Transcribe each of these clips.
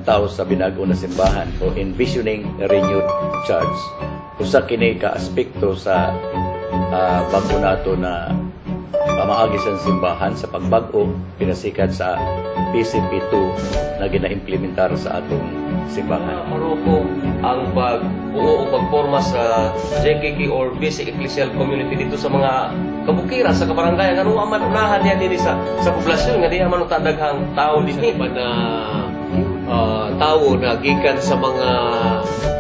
paglantaw sa binago na simbahan o envisioning a renewed church. Usa kini ka aspekto sa bago nato na pamaagi sa simbahan sa pagbago pinasikat sa PCP2 na gina-implementar sa atong simbahan. Paroko ang pagbuo o pagporma sa JKK or Basic Ecclesial Community dito sa mga kabukira sa kabarangayan. Ano man unahan niya din sa poblasyon nga di man tadaghang tao dinhi na tao na gikan sa mga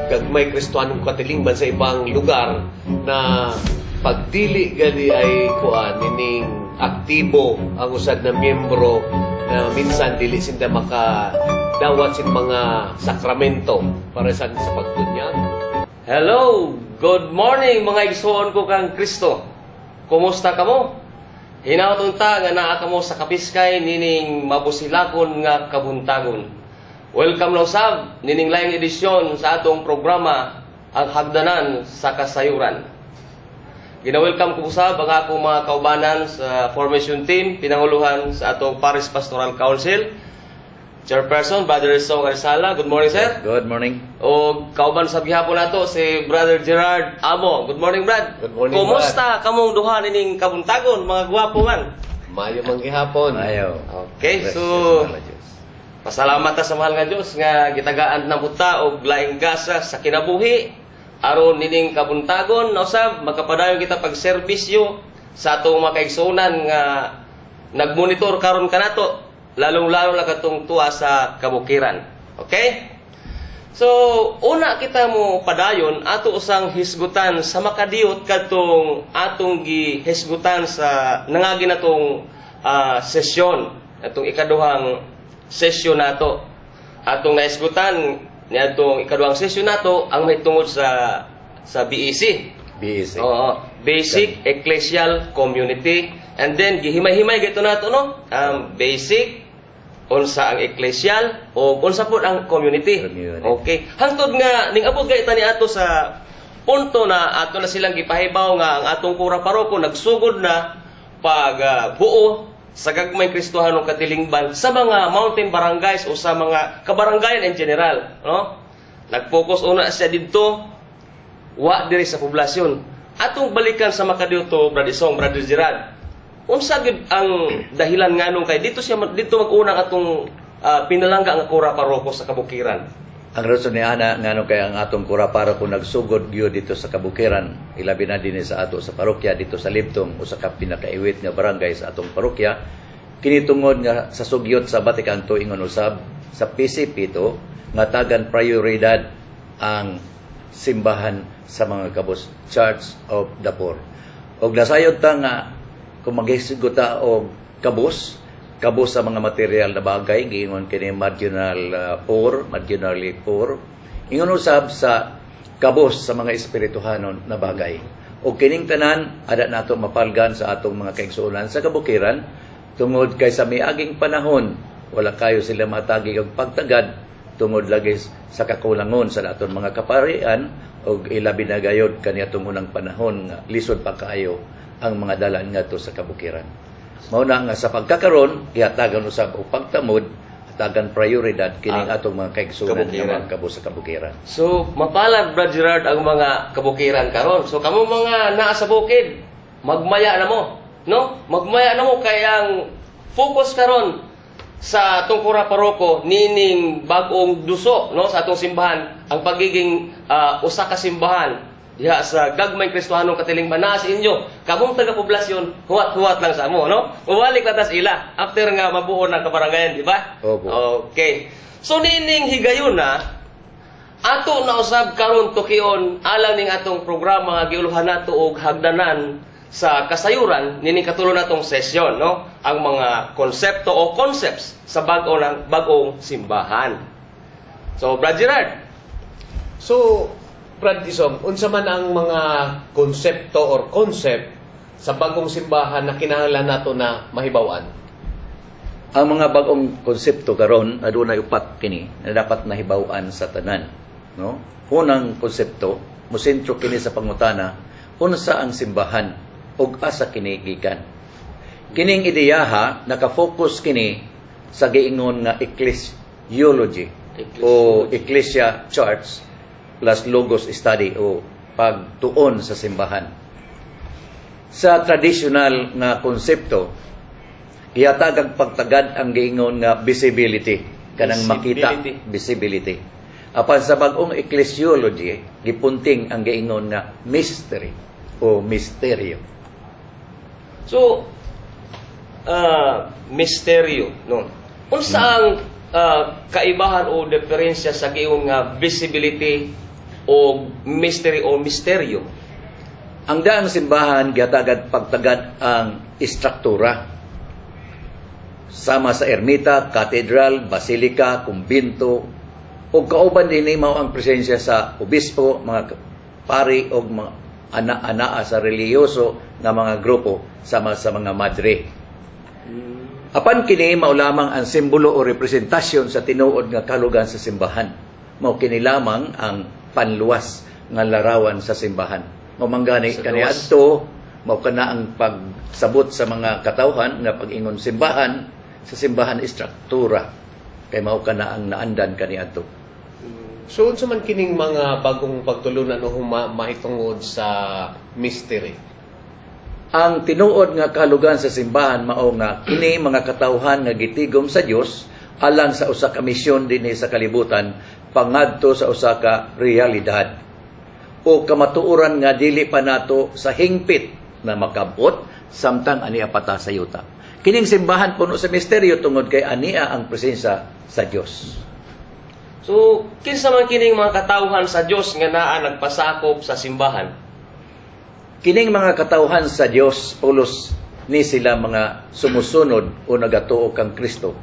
gagmay Kristiyanong katilingban sa ibang lugar na pagdili gali ay kuan nining aktibo ang usad na miyembro na minsan dili sinta makadawat sin mga sakramento para sa pagtunyag. Hello! Good morning mga igsoon ko kang Kristo. Kumusta kamo? Hinautong ta nga naa kamo sa kapiskay nining mabusilakon nga kabuntagon. Welcome na usab nining laing edisyon sa atong programa ang hagdanan sa kasayuran. Gina-welcome ko usab ang akong mga kaubanan sa formation team, pinanguluhan sa atong Parish Pastoral Council. Chairperson, Brother Song Arisala. Good morning, sir. Good morning. O kauban sa gihapon nato si Brother Gerard Amo. Good morning, Brad. Good morning, Kumusta kamong duha nining kabuntagon, mga gwapo man? Mayo man gihapon. Ayaw. Okay, so pasalamat ta sa mahal nga Dios nga gitagaan na buta og laing gasa sa kinabuhi aron nining kabuntagon na usab magkapadayon kita pag serbisyo sa atong mga kaigsuonan nga nagmonitor karon kanato lalong-lalo na katong tuwa sa kabukiran. Okay? So, una kita mo padayon ato usang hisgutan sa makadiyot katong atong gihisgutan sa nangagi natong sesyon, atong ikaduhang sesyon nato. Atong nahisgutan ni atong ikaduhang sesyon nato ang may tungod sa BEC. BEC. Oo, Basic Ecclesial Community. And then gihimay-himay gito nato no? Basic unsa ang ecclesial o unsa pud ang community. Okay. Hangtod nga ning abot gayta ni ato sa punto na ato na silang gipahibaw nga ang atong pura paroko nagsugod na pag buo sa gagmay Kristohanong katilingban sa mga mountain barangays o sa mga kabarangayan in general, no? Nag-focus una siya didto wa diri sa poblasyon. Atong balikan sa makadiyot Brother Song, Brother Gerard. Unsa gid ang dahilan nganong kay dito mag-una atong pinalangga ang kura paroko sa kabukiran? Ang rason ni ana ngano kay ang atong kura paroko nagsugod gyud dito sa kabukiran, ilabi na dinhi sa ato sa parokya dito sa Libtong usa ka pinakaiwit nga barangay sa atong parokya. Kini tungod nga sa sugyot sa Batikang tuingon usab sa PCP to nga tagan prioridad ang simbahan sa mga kabus Church of the Poor. Og nasayod ta nga kung maghisuguta og kabus sa mga material na bagay, giingon kini marginally poor. Ingon usab sa kabus sa mga espirituhanon na bagay. O kining tanan, ada nato mapalgan sa atong mga kaigsuonan sa kabukiran, tungod kay sa miaging panahon, wala kayo sila matagi og pagtagad, tungod lagi sa kakulangon sa atong mga kaparian, o ilabi na gayod kaniadtong unang panahon, lisod pa kayo ang mga dalan nga to sa kabukiran. Mauna nga sa pagkakaroon, ihatagan usab og pagtamod, hatagan prioridad kining atong mga kaigsuonan nga mga kabus sa kabukiran. So, mapalad Brad Gerard ang mga kabukiran karon. So, kamo mga naa sa bukid, magmaya na mo, no? Magmaya na mo kay ang focus karon sa atong kura paroko nining bag-ong duso, no, sa atong simbahan, ang pagiging usa ka simbahan diha sa gagmay Kristohanong katilingban na sa inyo. Kamong taga-poblasyon, huwat-huwat lang sa amo, no? Uwalik na tas ila after nga mabuo ng kabarangayan, di ba? Opo. Okay. So nining higayon na ato na usab karon tukion alang ning atong programa nga giuluhan nato og hagdanan sa kasayuran nining katulo natong sesyon, no? Ang mga konsepto o concepts sa bag-ong simbahan. So, Brad Gerard. So, Brad Isong, unsa man ang mga konsepto or concept sa bagong simbahan na kinahanglan nato na mahibawan? Ang mga bagong konsepto karon adunay upat kini na dapat nahibaw-an sa tanan, no? Unang konsepto, mosentro kini sa pangutana, unsa ang simbahan ug asa kini gikan. Kining ideyaha nakafocus kini sa giingon nga ecclesiology. o Ecclesia Charts plus Logos Study o pagtuon sa simbahan. Sa traditional nga konsepto, ihatag ang pagtagad ang giingon nga visibility, kanang makita, visibility. Apan sa bagong ecclesiology, gipunting ang giingon nga mystery o misteryo. So, misteryo, no? Unsa ang kaibahan o diferensya sa giingon nga visibility o mystery o misteryo? Ang daang simbahan gihatagad pagtagad ang istruktura sama sa ermita, katedral, basilika, kumbento o kauban dinhi mao ang presensya sa obispo, mga pari o mga ana-ana sa relihiyoso nga mga grupo sama sa mga madre. Apan kini mao lamang ang simbolo o representasyon sa tinuod nga kalugan sa simbahan. Mao kini lamang ang panluwas nga larawan sa simbahan. Mamanggani kaniadto mao kana ang pagsabot sa mga katawhan nga pag-ingon simbahan sa simbahan istruktura kay mao kana ang naandan kaniadto. So unsa man kining mga bagong pagtulunan o mahitungod sa mystery? Ang tinuod nga kalugan sa simbahan mao nga kini mga katawhan nga gitigom sa Dios alang sa usa ka misyon dinhi sa kalibutan pangadto sa usa ka realidad o kamatuoran nga dili pa nato sa hingpit na makabot samtang ania pata sa yuta. Kining simbahan puno sa misteryo tungod kay ania ang presensya sa Dios. So, kinsa man kining mga katawhan sa Dios nga naa nagpasakop sa simbahan? Kining mga katawhan sa Dios pulos ni sila mga sumusunod o nagatuo kang Kristo.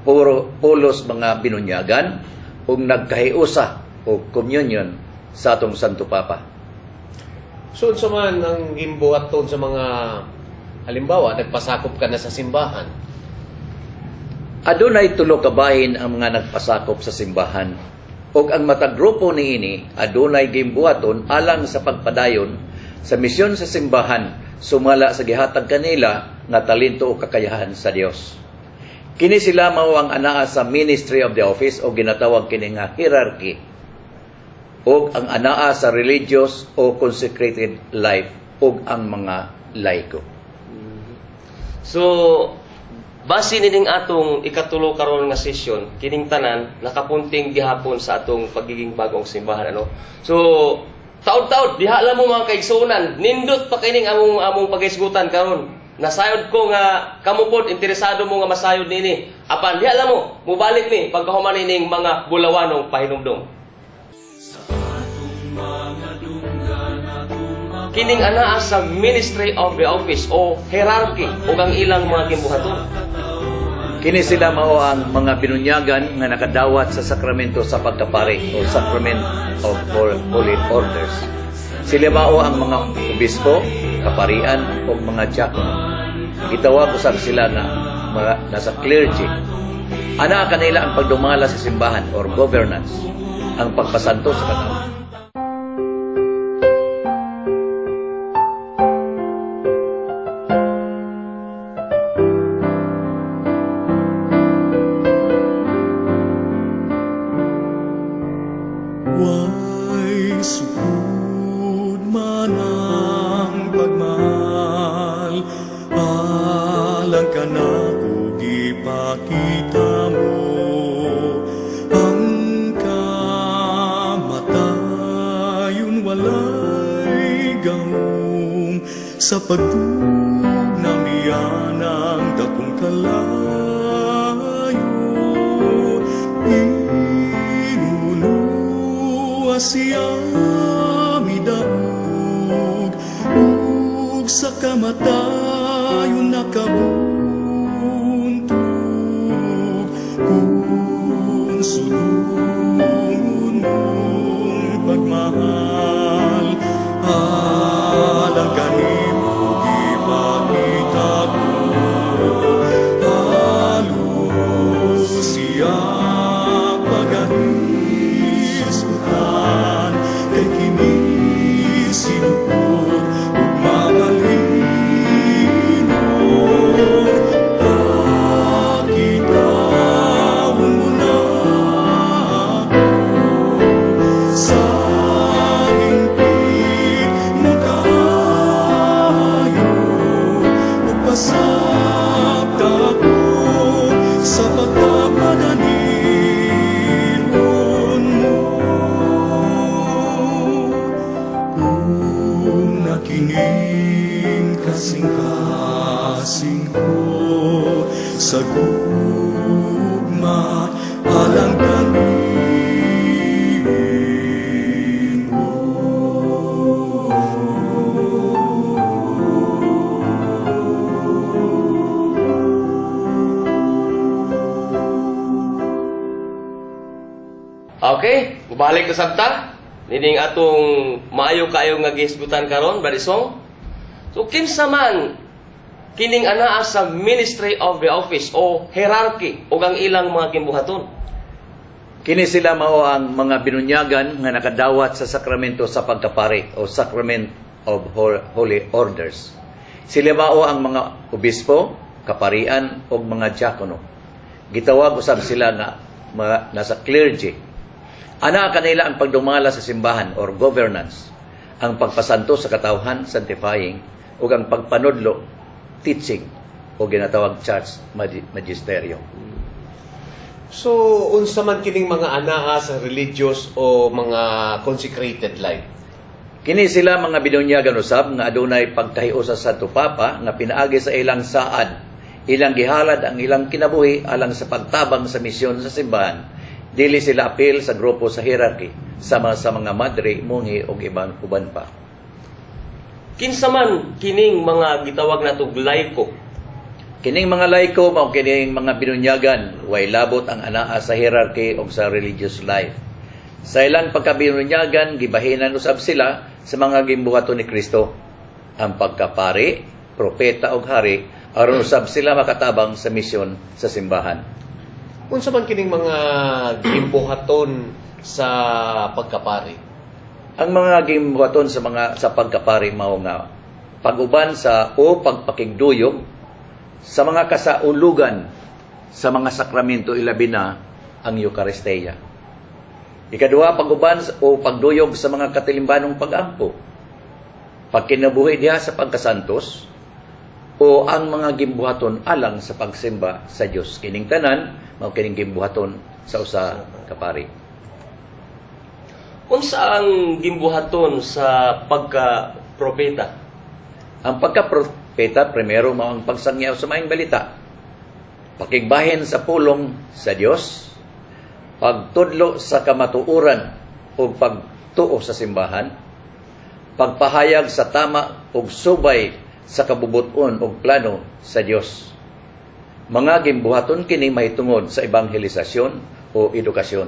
Pulos mga binunyagan o nagkahiusa o communion sa atong Santo Papa. So unsa man ang gimbuhaton sa mga halimbawa nagpasakop ka na sa simbahan? Adunay tulo ka bahin ang mga nagpasakop sa simbahan. Og ang matag grupo niini adunay gimbuhaton alang sa pagpadayon sa misyon sa simbahan sumala sa gihatag kanila nga talento o kakayahan sa Dios. Kini sila mao ang anaa sa ministry of the office o ginatawag kini nga hierarchy o ang anaa sa religious o consecrated life o ang mga laiko. So, base nining atong ikatulo karon nga session, kining tanan nakapunting gihapon sa atong pagiging bagong simbahan, ano? So, taud-taud diha lang mo mga kaigsunan, nindot pa kining among pagisgutan karon. Nasayod ko nga kamo pod interesado mo nga masayod nini. Apan diha lang mo mubalik ni pagkahuman nining mga bulawanong pahinumdom. Kining anaa sa ministry of the office o hierarchy o ang ilang mga gimbuhaton. Kini sila mao ang mga binunyagan nga nakadawat sa sakramento sa pagkapari o Sacrament of Holy Orders. Sila mao ang mga obispo, kaparian o mga diakono. Gitawag usab sila na nasa clergy. Ana kanila ang pagdumala sa simbahan or governance, ang pagpasanto sa katawhan. Way sukod man ang pagmahal, alang ka na ko gipakita mo ang kamatayon walay gahom sa pagtug na miyanang dakong kalayo. Siya midaog ug sa kamatayon nakabuntog kung sulungon mong pagmahal alang kanimo gipakita ko halos siya pagahisutan kay kini sinupod ug mga linog kining kasing-kasing ko sa gugma alang galing mo. Okay, balik na sabta. Nining atong maayo kayo nga gihisgutan karon, Barisong. So kinsa man kining anaa sa ministry of the office o hierarchy o ang ilang mga gimbuhaton. Kini sila mao ang mga binunyagan nga nakadawat sa sakramento sa pagkapari o Sacrament of Holy Orders. Sila mao ang mga obispo, kaparian o mga diakono. Gitawag usab sila nga nasa clergy. Ana kanila ang pagdumala sa simbahan or governance, ang pagpasanto sa katawhan, sanctifying, o ang pagpanudlo, teaching, o ginatawag church magisterium. So, unsa man kining mga anaa sa religious o mga consecrated life? Kini sila mga binunyagan usab nga adunay pagkahiusa sa Santo Papa nga pinaagi sa ilang saad, ilang gihalad ang ilang kinabuhi alang sa pagtabang sa misyon sa simbahan. Dili sila apil sa grupo sa hierarchy, sama sa mga madre, munghi o ibang uban pa. Kinsa man kining mga gitawag natong laiko. Kining mga laiko mao kining mga binunyagan, way labot ang anaa sa hierarchy o sa religious life. Sa ilang pagkabinunyagan, gibahinan usab sila sa mga gimbuhaton ni Kristo, ang pagkapari, propeta o hari, aron usab sila makatabang sa misyon sa simbahan. Unsa man kining mga gimbuhaton sa pagkapari? Ang mga gimbuhaton sa pagkapari mao nga pag-uban sa o pagpakigduyog sa mga kasaulugan sa mga sakramento ilabi na ang Eucharistia. Ikaduha, pag-uban o pagduyog sa mga katilimbanong pag-ampo. Pagkinabuhi diha sa pagkasantos o ang mga gimbuhaton alang sa pagsimba sa Dios. Kining tanan mao kining gimbuhaton sa usa ka pari. Unsa ang gimbuhaton sa pagka-propeta? Ang pagka-propeta primero mao ang pagsangyaw sa maayong balita. Pakigbahin sa pulong sa Dios, pagtudlo sa kamatuoran o pagtuo sa simbahan, pagpahayag sa tama ug subay sa kabubuton o plano sa Dios. Mga gimbuhaton kini mahitungod sa ebanghelisasyon o edukasyon.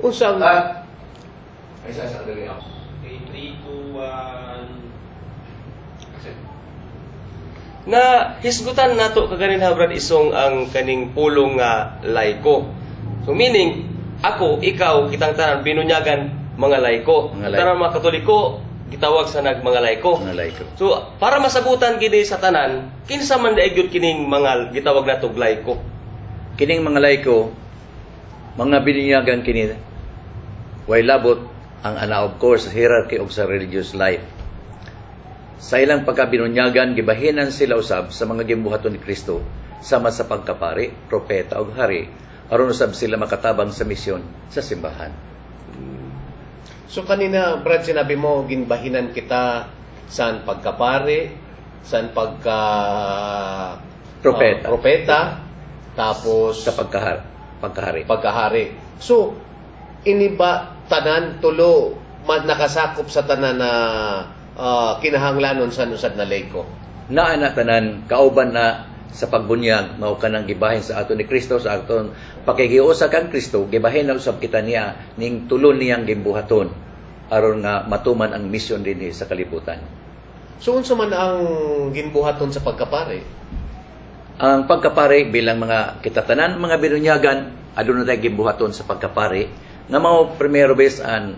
Unsang Ay sa dali ako. 3, 2, 1. Na hisgutan nato kaganin Brad Isong ang kaning pulong nga laiko. So meaning ako, ikaw, kitang tanan binunyagan mga laiko. Tanan mga Katoliko gitawag sa mga laiko. Mga laiko. So para masabutan kini sa tanan, kinsa man daayod kining mga gitawag natong laiko. Kining mga laiko, mga binunyagan kini way labot ang ana of course hierarchy of sa religious life. Sa ilang pagkabinunyagan, gibahinan sila usab sa mga gimbuhaton ni Kristo sama sa pagkapari, propeta ug hari aron usab sila makatabang sa misyon sa simbahan. So kanina, Brad, sinabi mo, ginbahinan kita saan pagkapari, saan propeta, tapos Sa pagkahari. pagkahari. So, ini ba tanan tulo nakasakop sa tanan na kinahanglanon sa nusad na laiko? Naa na tanan kauban na sa pagbunyag mao kanang gibahin sa aton ni Kristo sa aton pakigiusa kang Kristo gibahin na usab kita niya ning tulon niyang gimbuhaton aron nga matuman ang misyon dinhi sa kalibutan. So unsa man ang ginbuhaton sa pagkapari? Ang pagkapari bilang mga kitatanan mga binunyagan aduna tay gimbuhaton sa pagkapari nga mao primero bes ang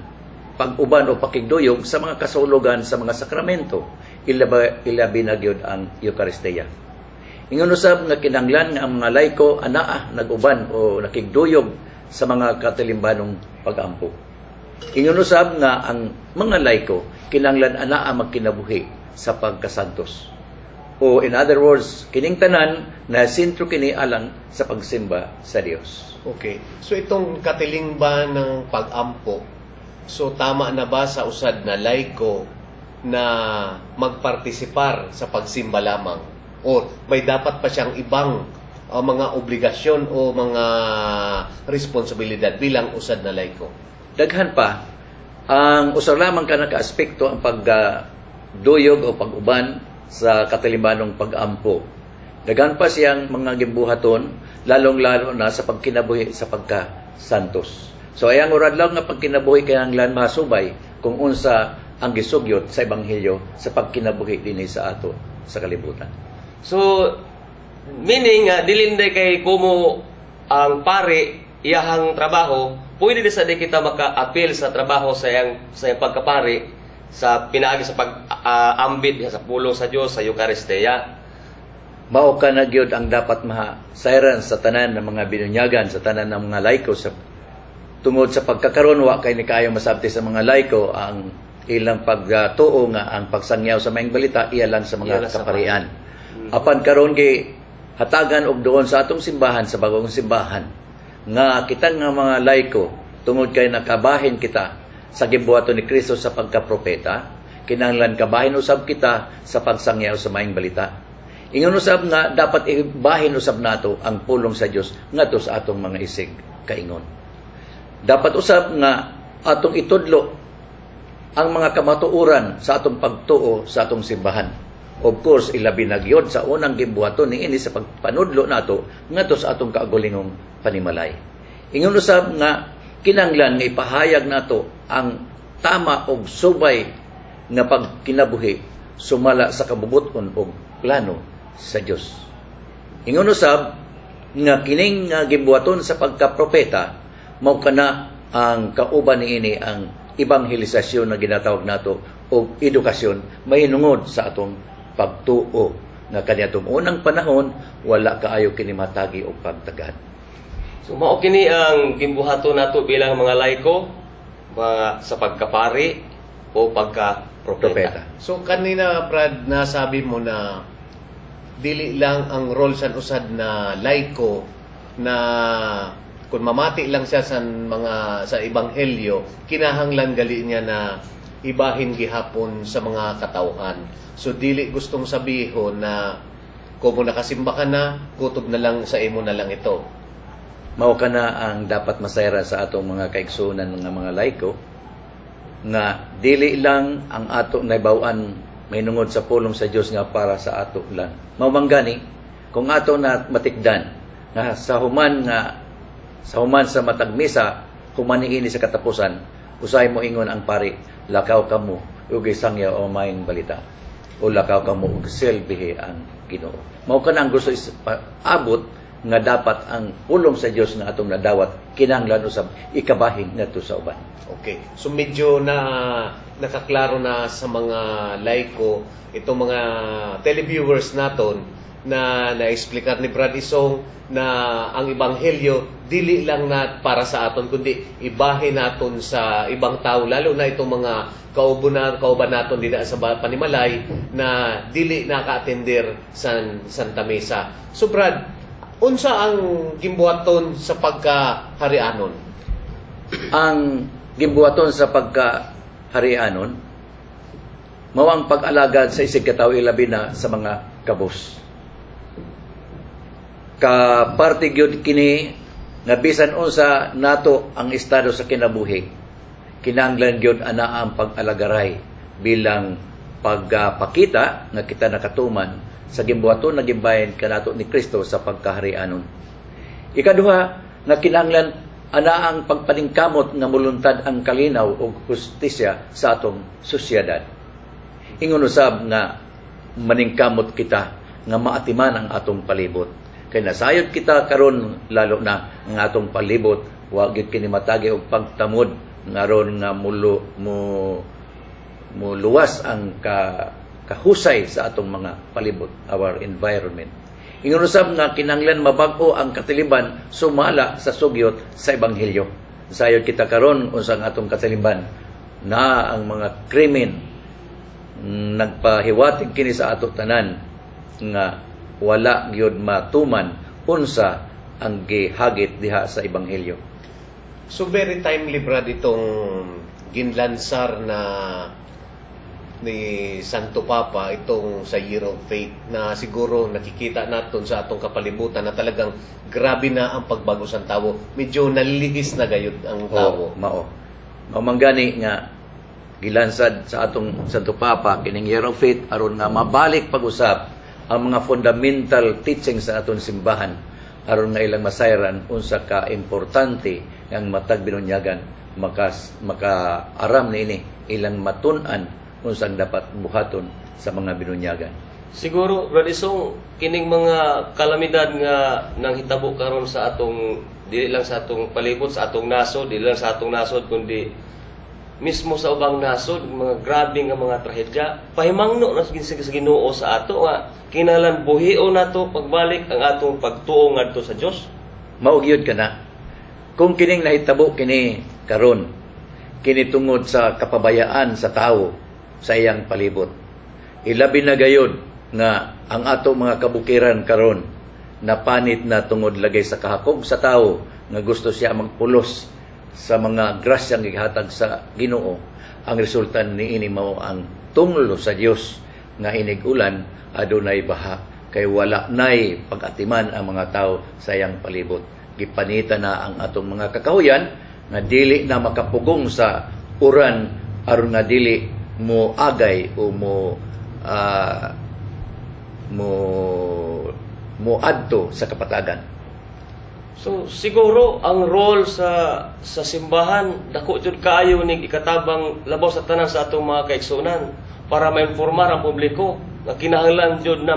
pag-uban o pakigduyog sa mga kasulugan sa mga sakramento ilabi na gyud ang Eucharistia. Ingon usab nga kinahanglan nga ang mga laiko anaa nag-uban o nakigduyog sa mga katilimbanong pag-ampo. Ingon usab nga ang mga laiko kinahanglan anaa magkinabuhi sa pagkasantos. O in other words, kining tanan na sentro kini alang sa pagsimba sa Dios. Okay. So itong katilingban ng pag-ampo, so tama na ba sa usad na laiko na magpartisipar sa pagsimba lamang? O may dapat pa siyang ibang mga obligasyon o mga responsibilidad bilang usad na laiko? Daghan pa. Ang usa lamang ka naka-aspekto ang pagduyog o pag-uban sa katilimanong pag-ampo. Daghan pa siyang mga gimbuhaton, lalong-lalo na sa pagkinabuhi sa pagka-santos. So ayang urad lang nga pagkinabuhi kinahanglan masubay kung unsa ang gisugyot sa ebanghelyo sa pagkinabuhi dinhi sa ato sa kalibutan. So, meaning, dilinday kay kumo ang pare, iyahang trabaho, pwede din sa di kita maka-appeal sa trabaho sa iyang pagkapari, sa pinaagi sa pag-ambit sa pulong sa Dios sa Eucharistia. Mao ka na gyud ang dapat mahasayran sa tanan ng mga binunyagan, sa tanan ng mga laiko sa tungod sa pagkakaroon wa kay ni kaayo masabti sa mga laiko ang ilang pagtuo nga ang pagsangyaw sa maayong balita iya lang sa mga kaparian. Apan karon kay hatagan og doon sa atong simbahan, sa bagong simbahan, nga kita nga mga laiko tungod kay nakabahin kita sa gibuhaton ni Kristo sa pagkapropeta, kinahanglan kabahin usab kita sa pagsangyaw sa maayong balita. Ingon usab nga dapat ibahin usab nato ang pulong sa Dios ngadto sa atong mga isig kaingon. Dapat usab nga atong itudlo ang mga kamatuoran sa atong pagtuo sa atong simbahan. Of course, ilabi na gyud sa unang gibuhaton niini sa pagpanudlo nato ngadto sa atong kaagulingong panimalay. Ingon usab nga kinahanglan nga ipahayag nato ang tama og subay nga pagkinabuhi sumala sa kabubuton og plano sa Dios. Ingon usab nga kining gibuhaton sa pagkapropeta mao kana ang kauban niini ang ebanghelisasyon na ginatawag nato o edukasyon mahinungod sa atong pagtuo nga kaniadtong unang panahon wala kaayo kini matagi og pagtagad. So mao kini ang gimbuhaton nato bilang mga laiko sa pagkapari o pagka-propeta. So kanina Brad nasabi mo na dili lang ang role sa usad na laiko na kung mamati lang siya sa ebanghelyo kinahanglan gali niya na ibahin gihapon sa mga katawhan. So dili gustong sabihon na kung nakasimba ka na, kutob na lang sa imo na lang ito. Mao kana ang dapat masayra sa atong mga kaigsunan ng mga laiko nga dili lang ang ato naibaw-an mahinungod sa pulong sa Dios nga para sa ato lang. Mao manggani kung ato na matikdan nga sa human sa matag misa human niini sa katapusan usahay mo ingon ang pari lakaw kamo ug isangya o maayong balita o lakaw kamo ug selbihi ang Ginoo. Mao kana ang gusto abot nga dapat ang pulong sa Dios nga atong nadawat kinahanglan usab ikabahin ngadto sa uban. Okay. So medyo nakaklaro na sa mga laiko itong mga televiewers naton na na-explicar ni Brad Isong na ang ebanghelyo dili lang na para sa aton kundi ibahin naton sa ibang tao lalo na itong mga kauban naton dinha sa panimalay na dili naka-attender sa Santa Misa. So Brad, unsa ang gimbuhaton sa pagkaharianon? Ang gimbuhaton sa pagkaharianon mao ang pag-alagad sa isig katawo ilabi na sa mga kabus. Kaparte gyud kini nga bisan unsa nato ang estado sa kinabuhi kinahanglan gyud ana ang pag-alagaray bilang pagpakita nga kita nakatuman sa gimbuhaton na gimbayan kanato ni Kristo sa pagkaharianon. Ikaduha nga kinahanglan ana ang pagpaningkamot nga muluntad ang kalinaw ug hustisya sa atong sosyedad. Ingon usab nga maningkamot kita nga maatiman ang atong palibot. Kay nasayod kita karon lalo na ang atong palibot wa gyud kini matagi og pagtamod ngaron nga luwas ang kahusay sa atong mga palibot, our environment. Ingon usab nga kinahanglan mabag-o ang katiliban sumala sa sugyot sa ebanghelyo. Sayod kita karon unsang atong katiliban na ang mga krimen nagpahiwatig kini sa ato tanan nga wala gyud matuman unsa ang gihagit diha sa ebanghelyo. So very timely Brad itong ginlansar na ni Santo Papa itong sa Year of Faith na siguro nakikita natin sa atong kapalibutan na talagang grabe na ang pagbago sa tao. Medyo nalilihis na gayud ang tao. Mao manggani nga gilansad sa atong Santo Papa kining Year of Faith aron nga mabalik pag-usap ang mga fundamental teachings sa atong simbahan aron nga ilang masayran unsa ka importante ang matag binunyagan maka-aram niini ilang matun-an unsang dapat buhaton sa mga binunyagan. Siguro radisong kining mga kalamidad nga nang hitabo karon sa atong dili lang sa atong palibot, sa atong nasod, dili lang sa atong nasod kundi mismo sa ubang nasod, mga grabe nga mga trahedya, pahimangno na sa Ginoo sa ato nga kinahanglan buhion nato pagbalik ang atong pagtuo ngadto sa Dios. Maugyod ka na. Kung kining nahitabo kini karon, kini tungod sa kapabayaan sa tawo sa iyang palibot. Ilabi na gayud nga ang ato mga kabukiran karon napanit na tungod lagay sa kahakog sa tawo nga gusto siya magpulos sa mga grasyang gihatag sa Ginoo. Ang resulta niini mao ang tunglo sa Dios nga inig-ulan adunay baha kay wala nay pag-atiman ang mga tawo sa iyang palibot. Gipanita na ang atong mga kakahuyan nga dili na makapugong sa uran aron nga dili mo agay o mo adto sa kapatagan. So siguro ang role sa simbahan dako jud kaayo ning ikatabang labaw sa tanan sa atong mga kaigsunan para maimpormar ang publiko nga kinahanglan jud na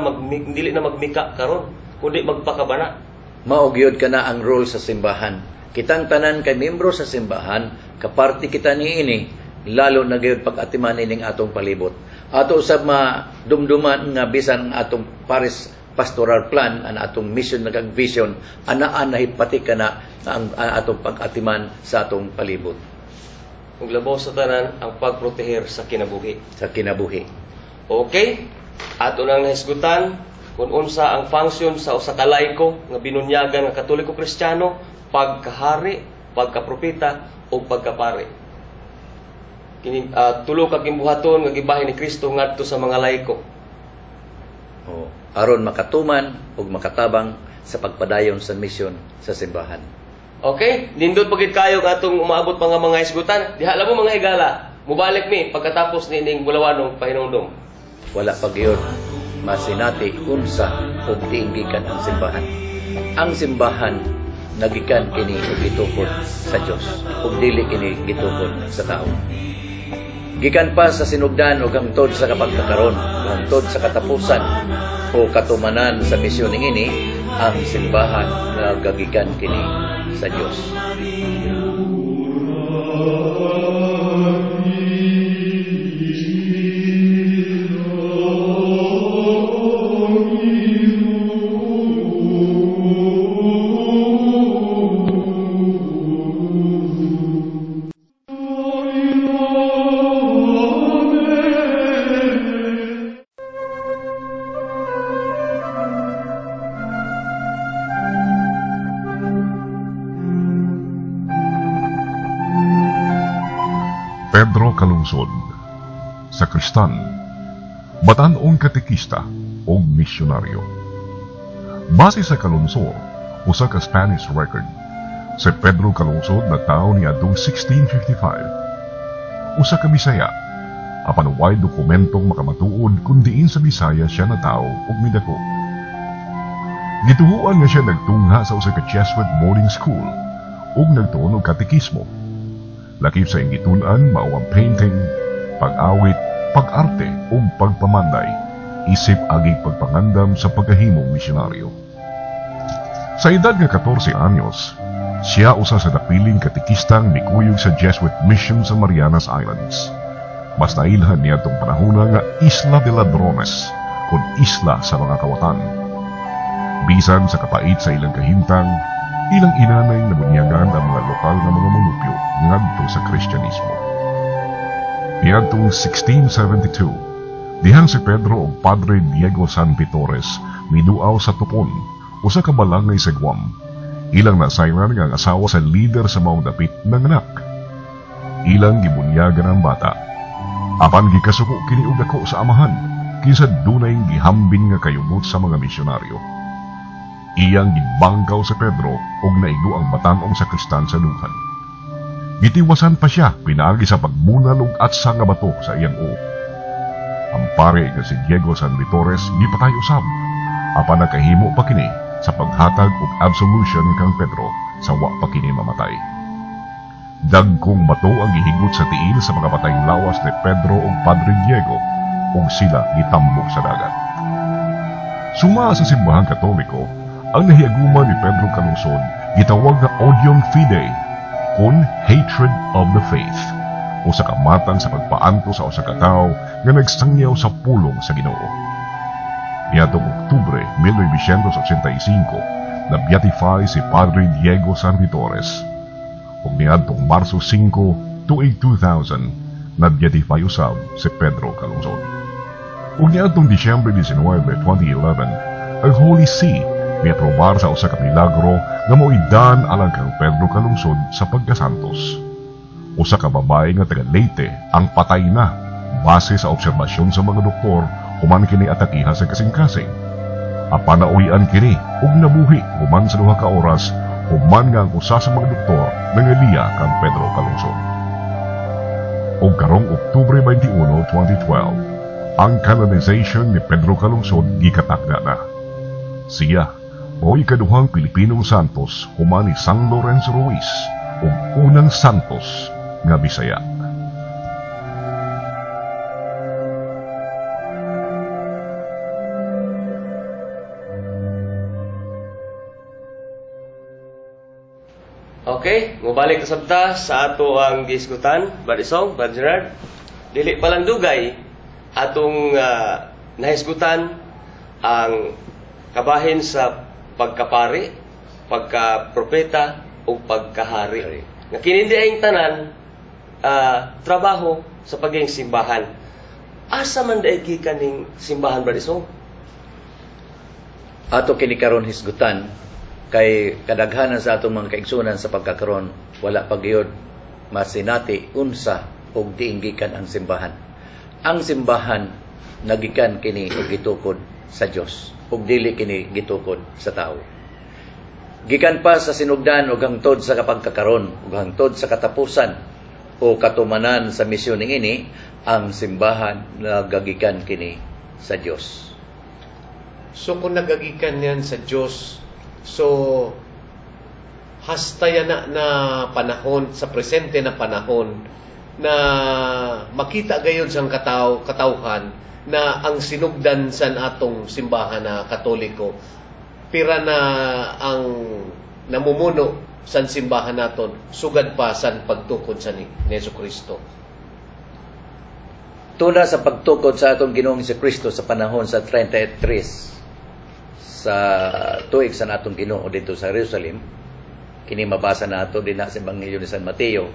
dili na magmika karon kundi magpakabana. Mao gyud kana ang role sa simbahan. Kitang tanan kay miyembro sa simbahan, kaparti kita niini lalo na gayud pag-atiman ning atong palibot. Ato usab madumduman nga bisan atong Paris pastoral plan, ang atong mission nagag vision, anaan nahipati kana ang atong pag-atiman sa atong palibot. Ug labaw sa tanan ang pagproteher sa kinabuhi. Sa kinabuhi. Okay? Ato nang nahisgutan kung unsa ang function sa usa ka laiko nga binunyagan nga Katoliko Kristiyano, pagkahari, pagkapropeta ug pagkapari. Kini tulo ka gimbuhaton nga gibahin ni Kristo ngadto sa mga laiko. Aron makatuman ug makatabang sa pagpadayon sa misyon sa simbahan. Okay, nindot pagid kayo katong umaabot pa nga mga isgutan. Diha lang mo mga higala. Mubalik mi pagkatapos nining bulawanong pahinumdum. Wala pa gyud masinati unsa ug tiinggikan ang simbahan. Ang simbahan nagikan kini og gitukod sa Dios ug dili kini gitukod sa tao. Gikan pa sa sinugdan ug hangtod sa kapagkakaron, hangtod sa katapusan o katumanan sa misyon ini ang simbahan nga gagikan kini sa Dios. Pedro Calungsod, sakristan, batan-ong katekista o misyonaryo. Base sa Kalungsod, usa ka Spanish record, si Pedro Calungsod na taon ni adtong 1655. Usa ka Bisaya, apan way dokumentong makamatuod kung diin sa Bisaya siya na tao ug midako. Gituhuan nga siya nagtungha sa usa ka Jesuit boarding school ug nagtuon og katekismo. Lakip sa ingitunan mao ang painting, pag-awit, pag-arte ug pagpamanday, isip agi pagpangandam sa pagkahimong misyonaryo. Sa edad nga 14 anyos, siya usa sa dapiling katekistang mikuyog sa Jesuit mission sa Marianas Islands. Mas nailhan niya itong panahona nga Isla de Ladrones, kung isla sa mga kawatan. Bisan sa kapait sa ilang kahintang, ilang inanay na bunyagan ang mga lokal na mga manupyo ngadto sa Kristyanismo. Niadtong 1672, dihang si Pedro o Padre Diego San Vitores miduaw sa Tupon, usa ka balangay sa Guam. Ilang nasayran nga ang asawa sa lider sa maong dapit ng anak. Ilang gibunyagan ang bata. Apan gikasuko kini og dako sa amahan, kinsa dunay gihambing nga kayumot sa mga misyonaryo. Iyang gibangkaw si Pedro og naigo ang batan-ong sakristan sa luhan. Gitiwasan pa siya pinaagi sa pagbunal og atsa nga bato sa iyang uo. Ang pare nga si Diego San Vitores gipatay usab, apan nakahimo pa kini sa paghatag og absolution kang Pedro sa wa pa kini mamatay. Dagkong bato ang gihigot sa tiil sa mga patayng lawas ni Pedro ug Padre Diego ug sila gitambok sa dagat. Suma sa simbahang Katoliko, ang nahiaguma ni Pedro kalungsod gitawag na Odium Fidei kun hatred of the faith o sa kamatan sa pagpaanto sa usa ka tawo nga nagsangyaw sa pulong sa Ginoo. Niadtong Oktubre 1985 na-beatify si Padre Diego San Vitores. Ug niadtong Marso 5, tuig 2000 na-beatify usab si Pedro kalungsod. Ug niadtong Disyembre 19, 2011 ang Holy See miaprobar sa usa ka milagro nga moidan alang kang Pedro kalungsod sa pagkasantos. Usa ka babae nga taga Leyte ang patay na base sa obserbasyon sa mga doktor human kini atakiha sa kasing-kasing. Apan nauwian kini ug nabuhi human sa 2 ka oras human nga ang usa sa mga doktor nangaliya kang Pedro kalungsod. Ug karong Oktubre 21, 2012, ang canonization ni Pedro kalungsod gikatakda na. Siya o ikaduhang Pilipinong santos human ni San Lorenzo Ruiz ug unang santos nga Bisaya. Okay, mubalik kasabta sa ato ang gisgutan, Brad Isong, Brad Gerard. Dili palang dugay atong nahisgutan ang kabahin sa pagkapari, pagkapropeta o pagkahari. Nga kinindi ang tanan trabaho sa pagiging simbahan. Asa man daig kaning simbahan, Brad Isong? Ato kini karon hisgutan kay kadaghanan sa atong mga kaigsunan sa pagkakaron wala pagyod masinati unsa og diin gikan ang simbahan. Ang simbahan nagikan kini og gitukod sa Dios ug dili kini gitukod sa tao. Gikan pa sa sinugdan ug hangtod sa kapagkakaron ug hangtod sa katapusan o katumanan sa misyon ini ang simbahan nagagikan kini sa Dios. So kung nagagikan yan sa Diyos, so hastaya na panahon, sa presente na panahon, na makita gayon sang katawhan na ang sinugdan sa atong simbahan na Katoliko, pira na ang namumuno sa simbahan naton, sugad pa sa pagtukod sa ni Jesucristo. Tuna sa pagtukod sa atong Ginoong Jesucristo sa panahon sa 33 sa tuig sa natong Ginoo dito sa Jerusalem, kini mabasa nato din sa Ebanghelyo ni San Mateo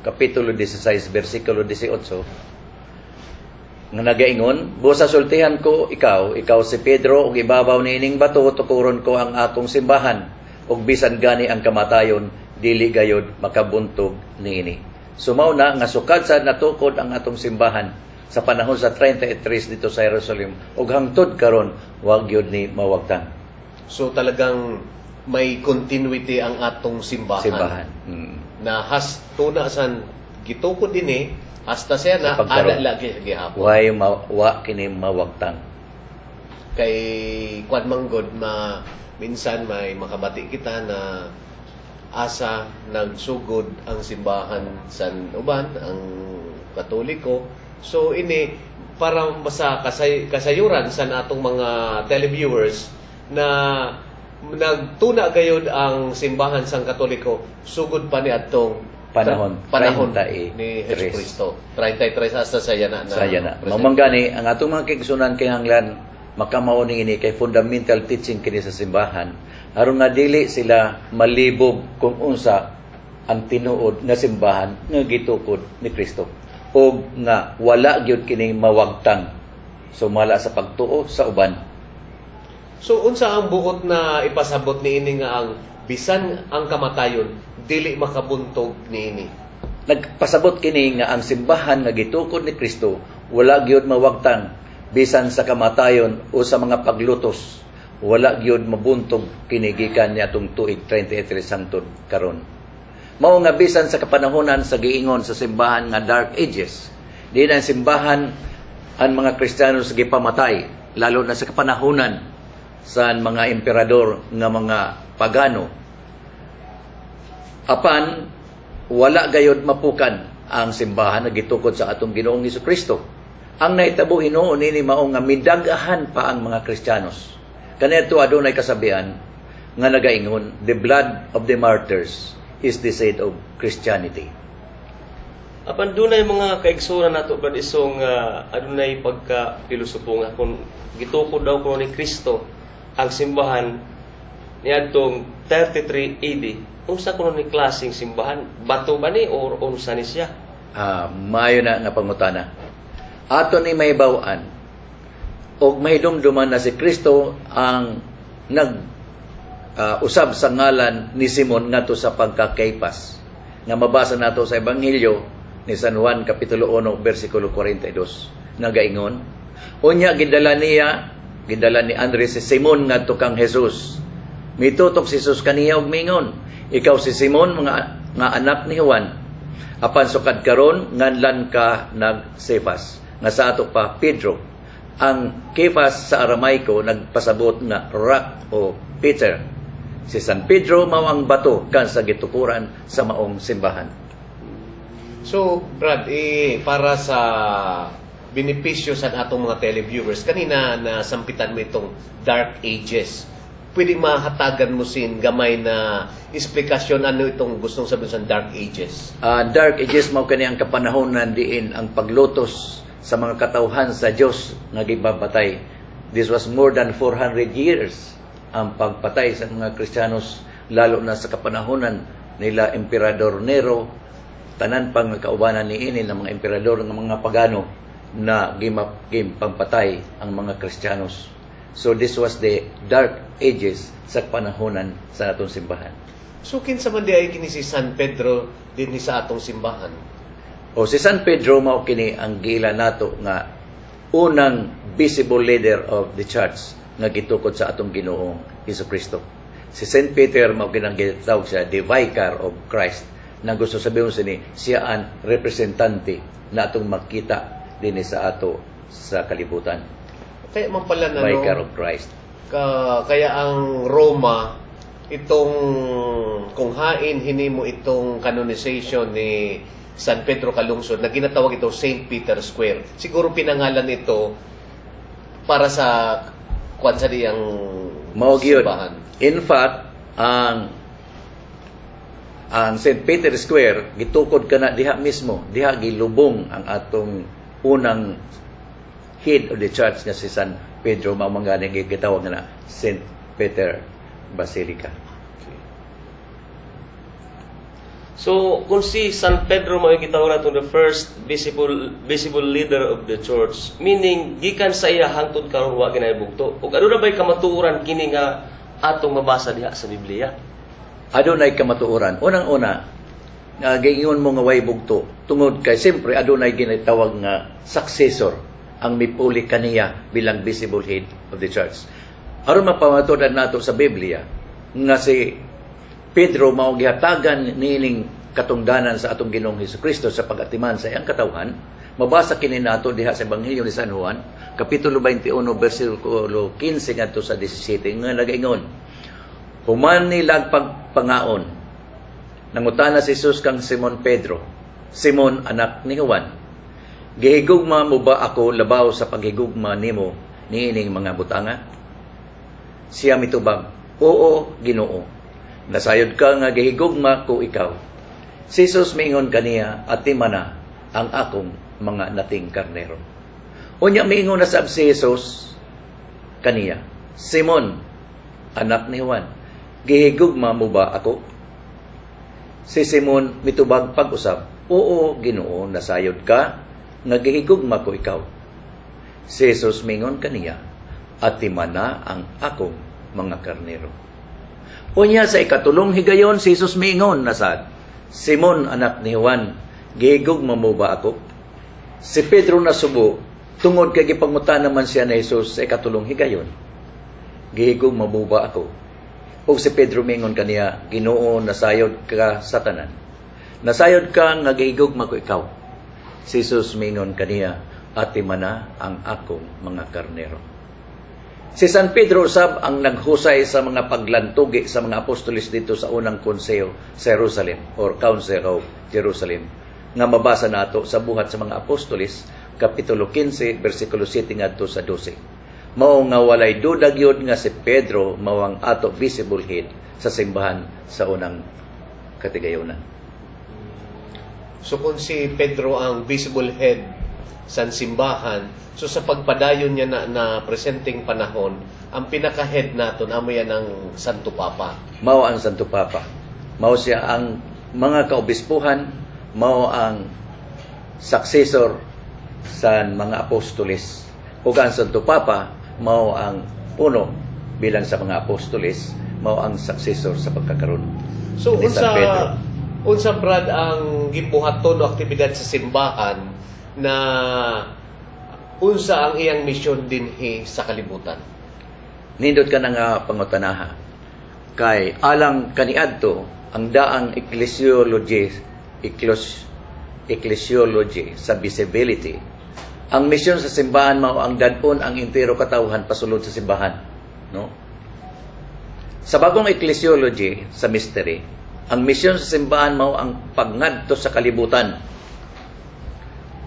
kapitulo 16 bersikulo 18 nga nagaingon, busa sultihan ko ikaw si Pedro, ug ibabaw niining bato tukuron ko ang akong simbahan, ug bisan gani ang kamatayon dili gayod makabuntog niini. Sumaw na nga sukad sa natukod ang atong simbahan sa panahon sa 33 dito sa Jerusalem ug hangtod karon wag gyud ni mawagtang. So talagang may continuity ang atong simbahan. Na tuna san gitukod dinhi hasta siya na ada lagi gihapon. Wa kini mawagtang. Kay kwan manggod minsan may makabati kita na asa nagsugod ang simbahan sa uban ang Katoliko. So ini para sa kasayuran sa natong mga televiewers na nagtuna gayud ang simbahan sang Katoliko sugod pa ni atong panahon ni Jesucristo 33 hasta sa yana na mamanggani ang atong mga kaigsunan kay hanglan makamao ini kay fundamental teaching kini sa simbahan aron nga dili sila malibog kung unsa ang tinuod nga simbahan nga gitukod ni Kristo o nga wala gyud kini mawagtang sumala sa pagtuo sa uban. So unsa ang buot na ipasabot niini nga ang bisan ang kamatayon dili makabuntog niini? nagpasabot kini nga ang simbahan nga gitukod ni Kristo wala gyud mawagtang bisan sa kamatayon o sa mga paglutos, wala gyud mabuntog kini gikan niadtong tuig 33 hangtod karon. Mao nga bisan sa kapanahonan sa giingon sa simbahan nga Dark Ages, di na simbahan ang mga Kristiyano sa gipamatay, lalo na sa kapanahonan sa mga emperador nga mga pagano. Apan wala gayud mapukan ang simbahan na gitukod sa atong Ginoong Hesukristo. Ang nahitabo hinuon ini mao nga midagahan pa ang mga Kristiyanos. Kaniadto adunay kasabihan nga nagaingon, the blood of the martyrs is the seed of Christianity. Apan dunay mga kaigsuran nato brad isong adunay pagka-pilosopo nga kung gitukod daw kuno ni Kristo ang simbahan niadtong 33 AD. Unsa kuno ni klaseng simbahan? Bato ba ni or unsa ni siya? Mayo na nga pangutana. Ato ni mahibaw-an og mahidumduman na si Kristo ang usab sa ngalan ni Simon ngadto sa pagkakaypas. Nga mabasa nato sa Ebanghelyo ni San Juan kapitulo 1 bersikulo 42. Nagaingon, unya gidala ni Andres si Simon ngadto kang Jesus. Mitutok si Jesus kaniya og mingon, ikaw si Simon nga anak ni Juan. Apan sukad karon nganlan ka nag-Cephas. Nga sa ato pa Pedro. Ang Cephas sa Aramaiko nagpasabot nga rock o Peter. Si San Pedro mao ang bato kan sa gitukuran sa maong simbahan. So, Brad, para sa benepisyo sa atong mga televiewers, kanina na sampitan mo itong Dark Ages. Pwede mahatagan mo sin gamay na eksplikasyon ano itong gustong sabihin sa Dark Ages? Dark Ages mao kani ang kapanahonan diin ang paglutos sa mga katawhan sa Dios nga gibabatay. This was more than 400 years ang pagpatay sa mga Kristiyanos, lalo na sa kapanahonan nila Emperador Nero, tanan pang kaubanan niini ng mga emperador ng mga pagano na gimpagpatay ang mga Kristiyanos. So this was the Dark Ages sa panahonan sa atong simbahan. So kinsa man di ay kini si San Pedro dinhi sa atong simbahan? O si San Pedro mao kini ang giila nato nga unang visible leader of the church nga gitukod sa atong Ginoong Hesukristo. Si Saint Peter mao kinang gitawag siya the vicar of Christ. Na gusto sabihin siya ang representante na atong makita din sa ato sa kalibutan. Kaya man pala na vicar of Christ. Kaya ang Roma itong kung hain hinimo itong canonization ni San Pedro Calungsod na ginatawag ito St. Peter Square. Siguro pinangalan ito para sa kwansa diyang simbahan. In fact, ang St. Peter Square gitukod kana diha mismo, diha gilubong ang atong unang head of the church nga si San Pedro, mao mangani gitawag na St. Peter Basilica. So, kung si San Pedro mao gitawag nato the first visible leader of the church, meaning gikan sa iya hangtod karon wa ginay bugto. Ug aduna bay kamatuoran kini nga atong mabasa diha sa Biblia? Adunay kamatuoran. Unang-una, gaingon mo nga way bugto. Tungod kay siyempre adunay ginatawag nga successor ang mipuli kaniya bilang visible head of the church. Aron mapamatudan nato sa Biblia nga si Pedro mao gihatagan niining katungdanan sa atong Ginoong Hesukristo sa pag-atiman sa iyang katawhan. Mabasa kini nato diha sa Ebanghelyo ni San Juan, kapitulo 21 bersikulo 15 ngadto sa 17 nga nagaingon, human nila pagpangaon. Nangutana si Jesus kang Simon Pedro, Simon anak ni Juan, gihigugma mo ba ako labaw sa paghigugma nimo niining mga butanga? Siya mitubag, oo, Ginoo. Nasayod ka nga gihigugma ko ikaw. Si Jesus miingon kaniya, at timana ang akong mga nating karnero. Unya miingon na sab si Jesus kaniya, Simon, anak ni Juan, gihigugma mo ba ako? Si Simon mitubag pag-usab, oo, Ginoo, nasayod ka nga gihigugma ko ikaw. Si Jesus miingon kaniya, at timana ang akong mga karnero. Unya sa ikatulong higayon, si Jesus miingon na sad, Simon, anak ni Juan, Gihigog mo ba ako? Si Pedro nasubo, tungod kay gipangutan naman siya na Jesus sa ikatulong higayon. Gihigog mo ba ako? O si Pedro mingon kaniya, Ginoo, nasayod ka sa tanan. Nasayod ka nga gihigog mo ko ikaw. Si Jesus mingon kaniya, ati mana ang akong mga karnero. Si San Pedro usab ang naghusay sa mga paglantugi sa mga apostoles dito sa unang konseyo sa Jerusalem or Council of Jerusalem nga mabasa nato sa buhat sa mga apostoles kapitulo 15 bersikulo 7 ngadto sa 12. Mao nga walay duda gyud nga si Pedro mao ang ato visible head sa simbahan sa unang katigayonan. So kung si Pedro ang visible head sa simbahan, so sa pagpadayon niya na presenting panahon, ang pinaka-head naton amo yan ang Santo Papa. Mao ang Santo Papa. Mao siya ang mga kaobispuhan, mao ang successor sa mga apostoles. Ug ang Santo Papa mao ang puno bilang sa mga apostoles, mao ang successor sa pagkakaroon. So ni San Pedro. unsa brad ang gibuhaton o aktibidad sa simbahan na unsa ang iyang misyon dinhi sa kalibutan? Nindot ka na nga pangutanaha. Kay alang kaniadto ang daang ecclesiology sa visibility. Ang misyon sa simbahan mao ang dadon ang entero katawhan pasulod sa simbahan, no? Sa bagong ecclesiology sa mystery, ang misyon sa simbahan mao ang pagngadto sa kalibutan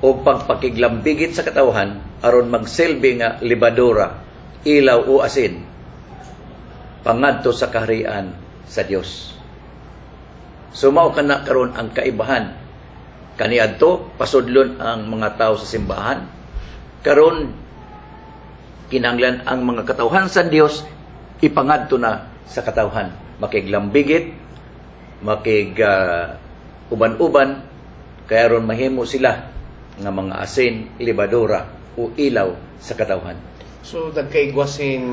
o pagpakiglambigit sa katawhan aron magsilbi nga libadora, ilaw o asin pangadto sa kaharian sa Dios. So mao kana karon ang kaibahan. Kaniadto pasudlon ang mga tao sa simbahan. Karon kinahanglan ang mga katawhan sa Dios ipangadto na sa katawhan, makiglambigit, uban-uban kaya ron mahimo sila nga mga asin, libadora o ilaw sa katawhan. So nagkaigwasin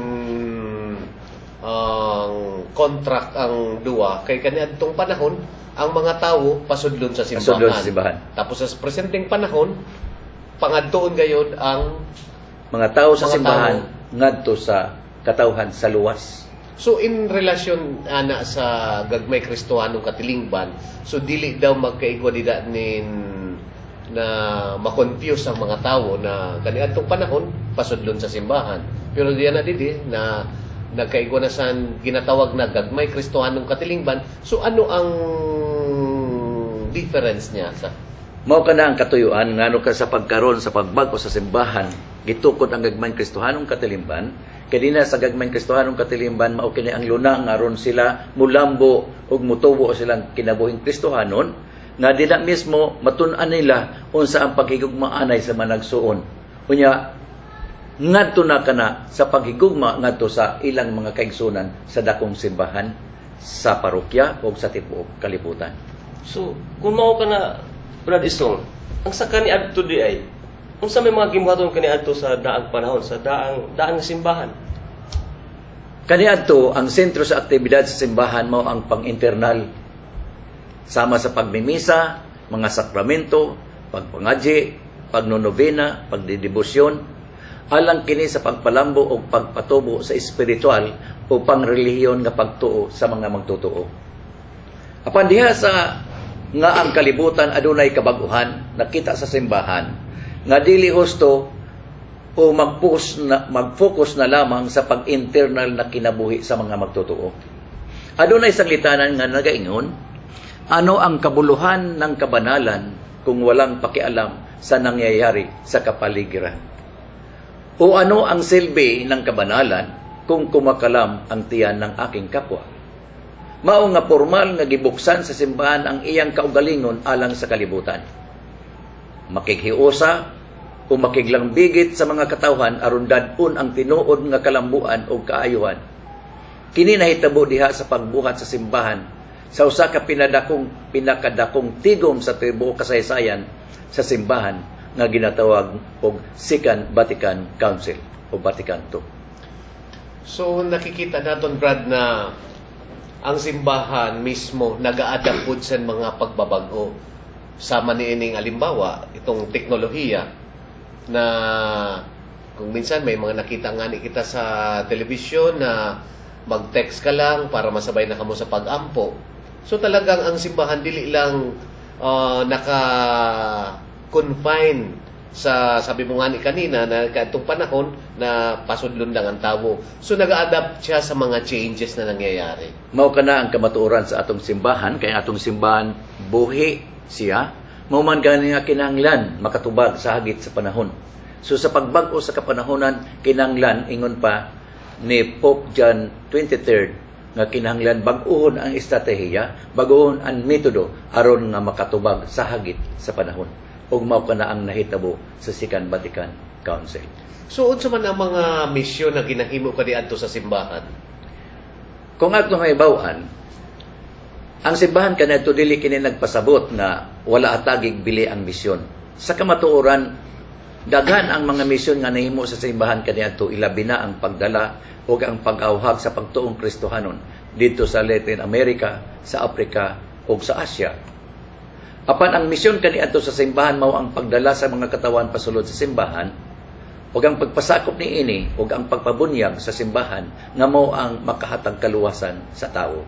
ang contract ang duwa kay kaniadtong panahon ang mga tawo pasudlon sa simbahan. Pasudlon sa simbahan. Tapos sa presenteng panahon pangadtoon gayud ang mga tao sa mga simbahan ngadto sa katawhan sa luwas. So in relasyon ana sa gagmay Kristohanong katilingban, so dili daw magkaigwa dida nin na ma-confuse ang mga tawo na kaniadtong panahon pasudlon sa simbahan. Pero diyan na didi na nagkaigwa na sa ginatawag na gagmay Kristohanong katilingban. So ano ang difference niya sa mao kana ang katuyuan ngano ka sa pagkaron sa pagbag-o sa simbahan gitukod ang gagmayng Kristohanong katilingban kay dinha sa gagmayng Kristohanong katilingban mao kini ang luna nga aron sila mulambo ug mutubo silang kinabuhing Kristohanon nga dina mismo matun-an nila unsa ang paghigugmaanay sa managsuon. Unya ngadto na kana sa paghigugma ngadto sa ilang mga kaigsunan sa dakong simbahan sa parokya o sa tibuok kalibutan. So, kung mao ka na, Brad Isong, ang sa kaniadto di ay, kung sa may mga gimuhaton kaniadto sa daang panahon, sa daang simbahan. Kaniadto, ang sentro sa aktibidad sa simbahan mao ang pang-internal. Sama sa pagmimisa, mga sakramento, pagpangadyi, pagnonovena, pagdidebosyon, alang kini sa pagpalambo o pagpatubo sa espiritual o pangrelihiyon nga pagtuo sa mga magtutuo. Apan diha sa nga ang kalibutan adunay kabag-uhan nakita sa simbahan nga dili husto o mag-focus na lamang sa pag-internal na kinabuhi sa mga magtutuo. Adunay sanglitanan nga nagaingon, ano ang kabuluhan ng kabanalan kung walang pakialam sa nangyayari sa kapaligiran? O ano ang silbi ng kabanalan kung kumakalam ang tiyan ng aking kapwa? Mao nga formal nga gibuksan sa simbahan ang iyang kaugalingon alang sa kalibutan. Makighiusa o makiglangbigit sa mga katawhan aron dadun ang tinuod nga kalambuan o kaayuhan. Kini nahitabo diha sa pagbuhat sa simbahan sa usa ka pinakadakong tigom sa tibuok kasaysayan sa simbahan nga ginatawag og Second Vatican Council o Vatican II. So nakikita naton Brad na ang simbahan mismo nag-aadapt pud sa mga pagbabago. sama niining alimbawa itong teknolohiya na kung minsan may mga nakita nga ni kita sa telebisyon na mag-text ka lang para masabay na kamo sa pag-ampo. So talagang ang simbahan dili lang naka-confine sa sabi mo nga ni kanina na katong panahon na pasudlon lang ang tawo. So nag-adapt siya sa mga changes na nangyayari. Mao kana ang kamatuoran sa atong simbahan, kay atong simbahan buhi siya, mao man gani nga kinahanglan makatubag sa hagit sa panahon. So sa pagbag-o sa kapanahonan, kinahanglan ingon pa ni Pope John 23 nga kinahanglan bag-ohon ang estratehiya, bag-ohon ang metodo aron nga makatubag sa hagit sa panahon. Ug mao kana ang nahitabo sa Second Vatican Council. So unsa man ang mga misyon na ginahimo kaniadto sa simbahan? Kung ato maibaw-an, ang simbahan kaniadto dili kini nagpasabot na wala atagig bili ang misyon. Sa kamatuoran, daghan ang mga misyon nga nahimo sa simbahan kaniadto, ilabi na ang pagdala o ang pag-awhag sa pagtuong Kristohanon dito sa Latin America, sa Africa o sa Asia. Apan ang misyon kaniadto sa simbahan mao ang pagdala sa mga katawan pasulod sa simbahan o ang pagpasakop niini o ang pagpabunyag sa simbahan nga mao ang makahatag kaluwasan sa tawo.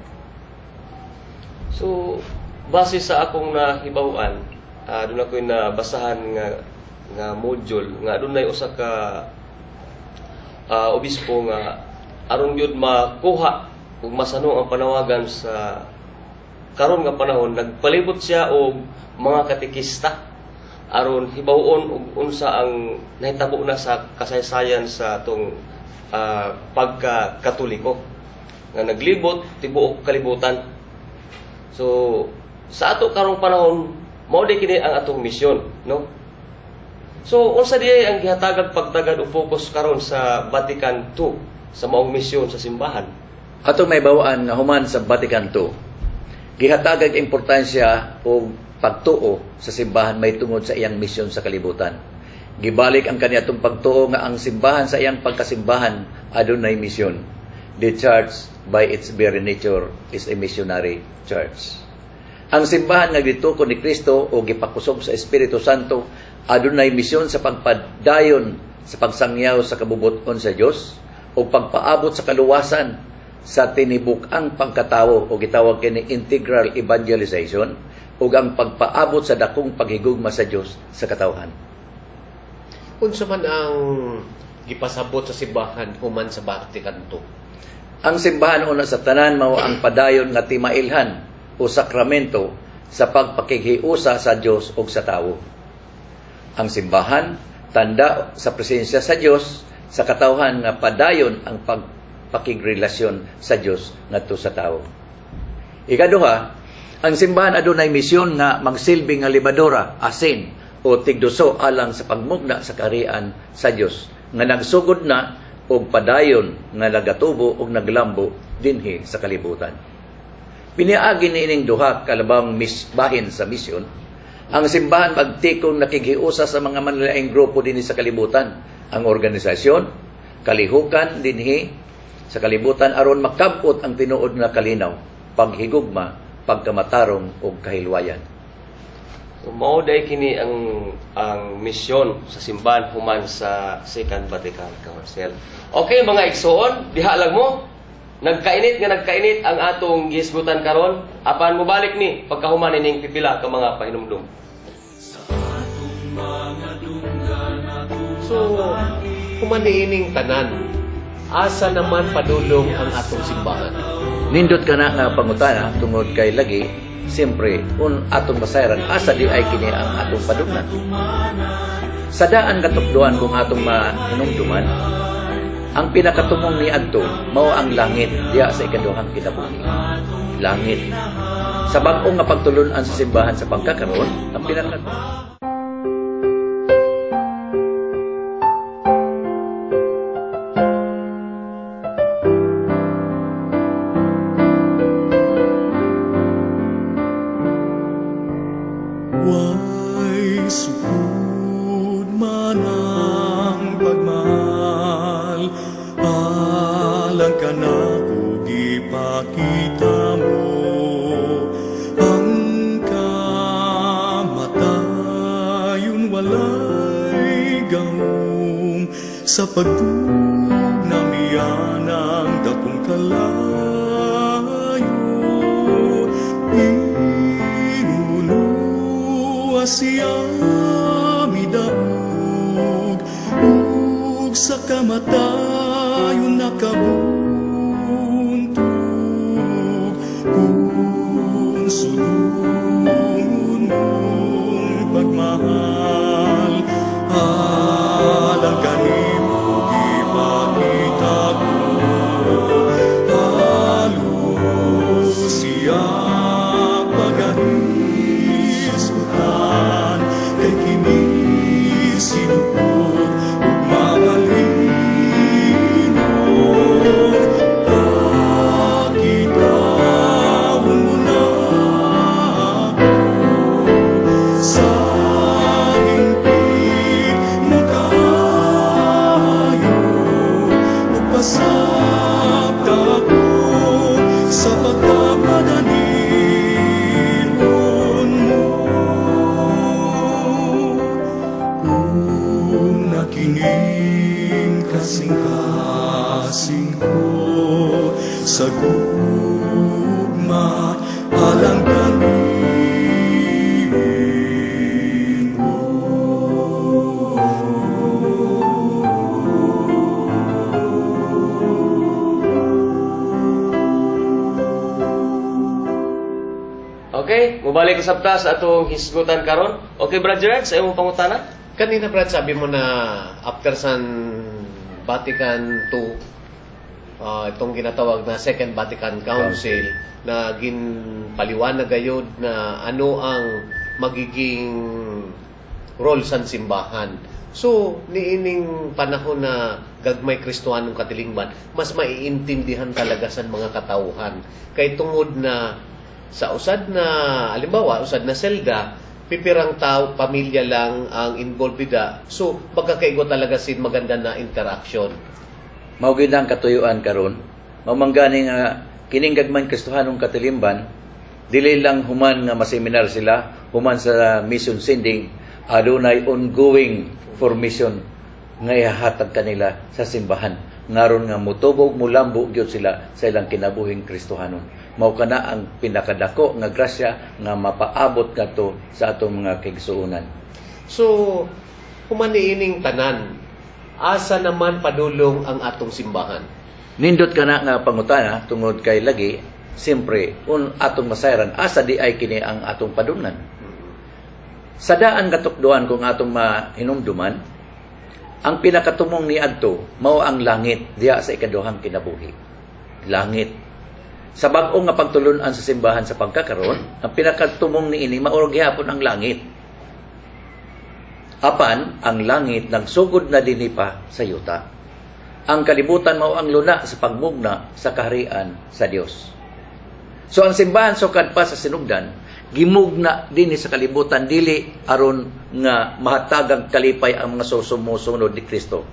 So base sa akong nahibaw-an, doon ako'y nabasahan nga module nga adunay usa ka obispo nga aron gyud makuha ug masano ang panawagan sa karon nga panahon. Nagpalibot siya og mga katekista aron hibaw-on og unsa ang nahitabo na sa kasaysayan sa atong pagka-Katoliko nga naglibot tibuok kalibutan. So sa ato karong panahon mao di kini ang atong misyon, no? So unsa di ang gihatagag pagtagad o focus karon sa Vatican II sa maong misyon sa simbahan? Ato may bawaan nga human sa Vatican II, gihatagag importansya o pagtuo sa simbahan may tungod sa iyang misyon sa kalibutan. Gibalik ang kaniadtong pagtuo nga ang simbahan sa iyang pagkasimbahan adunay misyon. The church by its very nature is a missionary church. Ang simbahan nga gituko ni Kristo o gipakusog sa Espiritu Santo adunay misyon sa pagpadayon sa pagsangyaw sa kabubuton sa Dios o pagpaabot sa kaluwasan sa tinibuk-ang pagkatawo o gitawag kini integral evangelization o ang pagpaabot sa dakong paghigugma sa Dios sa katawhan. Unsa man ang gipasabot sa simbahan human sa Vatican II? Ang simbahan una sa tanan mao ang padayon nga timailhan o sakramento sa pagpakighiusa sa Dios ug sa tawo. Ang simbahan tanda sa presensya sa Dios sa katawhan nga padayon ang pagpakigrelasyon sa Dios ngadto sa tawo. Ikaduha, ang simbahan adunay misyon nga magsilbi nga libadora, asin o tigduso alang sa pagmugna sa kaharian sa Dios nga nagsugod na og padayon nga nagatubo og naglambo dinhi sa kalibutan. Piniagi niining duha kalabang bahin sa misyon. Ang simbahan magtikong nakighiusa sa mga manlaing grupo dinhi sa kalibutan, ang organisasyon, kalihukan dinhi sa kalibutan aron makabot ang tinuod nga kalinaw, paghigugma, pagkamatarong ug kahilwayan. So, mao day kini ang misyon sa simbahan human sa Second Vatican Council. Okay mga igsoon, diha lang mo. Nagkainit ang atong gisgutan karon. Apan mo balik ni pagkahuman ning pipila ka mga pahinumdum. So, human niining tanan, asa naman padulong ang atong simbahan? Nindot ka na nga pangutana tungod kay lagi, siyempre, atong masayran, asa di ay kini ang atong padugnan. Sa daan katukduan kung atong mahinumduman, ang pinakatumong ni adto mao ang langit diya sa ikaduhang kinabuhi. Langit. Sa bag-o nga pagtulunan sa simbahan sa pagkakaroon, ang pinakatumong sukod man ang pagmahal, alang ka na kung ipakita mo ang kamat daong sa pagtug na miyanang dakong kalayo. Inulua siya midaog ug sa kamatayon nakabuntog. Kung sulungon mong pagmahal, alang kanimo ipakita ko. Halos siya pagahisutan, kay kini sinupot ug mapalinog. Pakitawon mo na ako sa hingpit mo kayo, ug pasabta ko sa pagkapadalihon mo. Kung nakining kasing-kasing ko sa gugma, alang kanibig mo. Okay, mubalik usab sa atong hisgutan karon. Okay, Brad Gerard, sa imong pangutana? Kanina, Brad, sabi mo na after San Vatican II, itong ginatawag na Second Vatican Council, na ginpaliwanag gayud na ano ang magiging role sa simbahan. So, niining panahon na gagmay Kristohanong katilingban, mas maiintindihan talaga sa mga katauhan. Kay tungod na sa usad na, halimbawa, usad na selda, pipirang tao, pamilya lang ang involved da. So, magkakaigo talaga sin maganda na interaction. Mao gyud ang katuyuan karon. Mamanggani nga kining gagmayng Kristohanong katilimban, dili lang human nga maseminar sila, human sa mission sending, adunay ongoing formation nga ihahatag kanila sa simbahan. Ngaron nga mutubog mulambo gyud sila sa ilang kinabuhing Kristohanon. Mao kana ang pinakadako nga grasya nga mapaabot kadto sa atong mga kaigsuonan. So, humaniining tanan, asa naman padulong ang atong simbahan? Nindot kana nga pangutana tungod kay lagi, siyempre, atong masayran, asa di ay kini ang atong padungnan. Sa daan katukduan kung atong mahinumduman, ang pinakatumong ni adto mao ang langit diha sa ikaduhang kinabuhi. Langit. Sa bag-o nga pagtulunan sa simbahan sa pagkakaroon, ang pinakatumong ni ini maurog gyapon ang langit. Apan ang langit nagsugod na dinhi pa sa yuta. Ang kalibutan mao ang luna sa pagmugna sa kaharian sa Dios. So ang simbahan sukad pa sa sinugdan, gimugna dinhi sa kalibutan dili aron nga mahatagang kalipay ang mga sumusunod ni Kristo,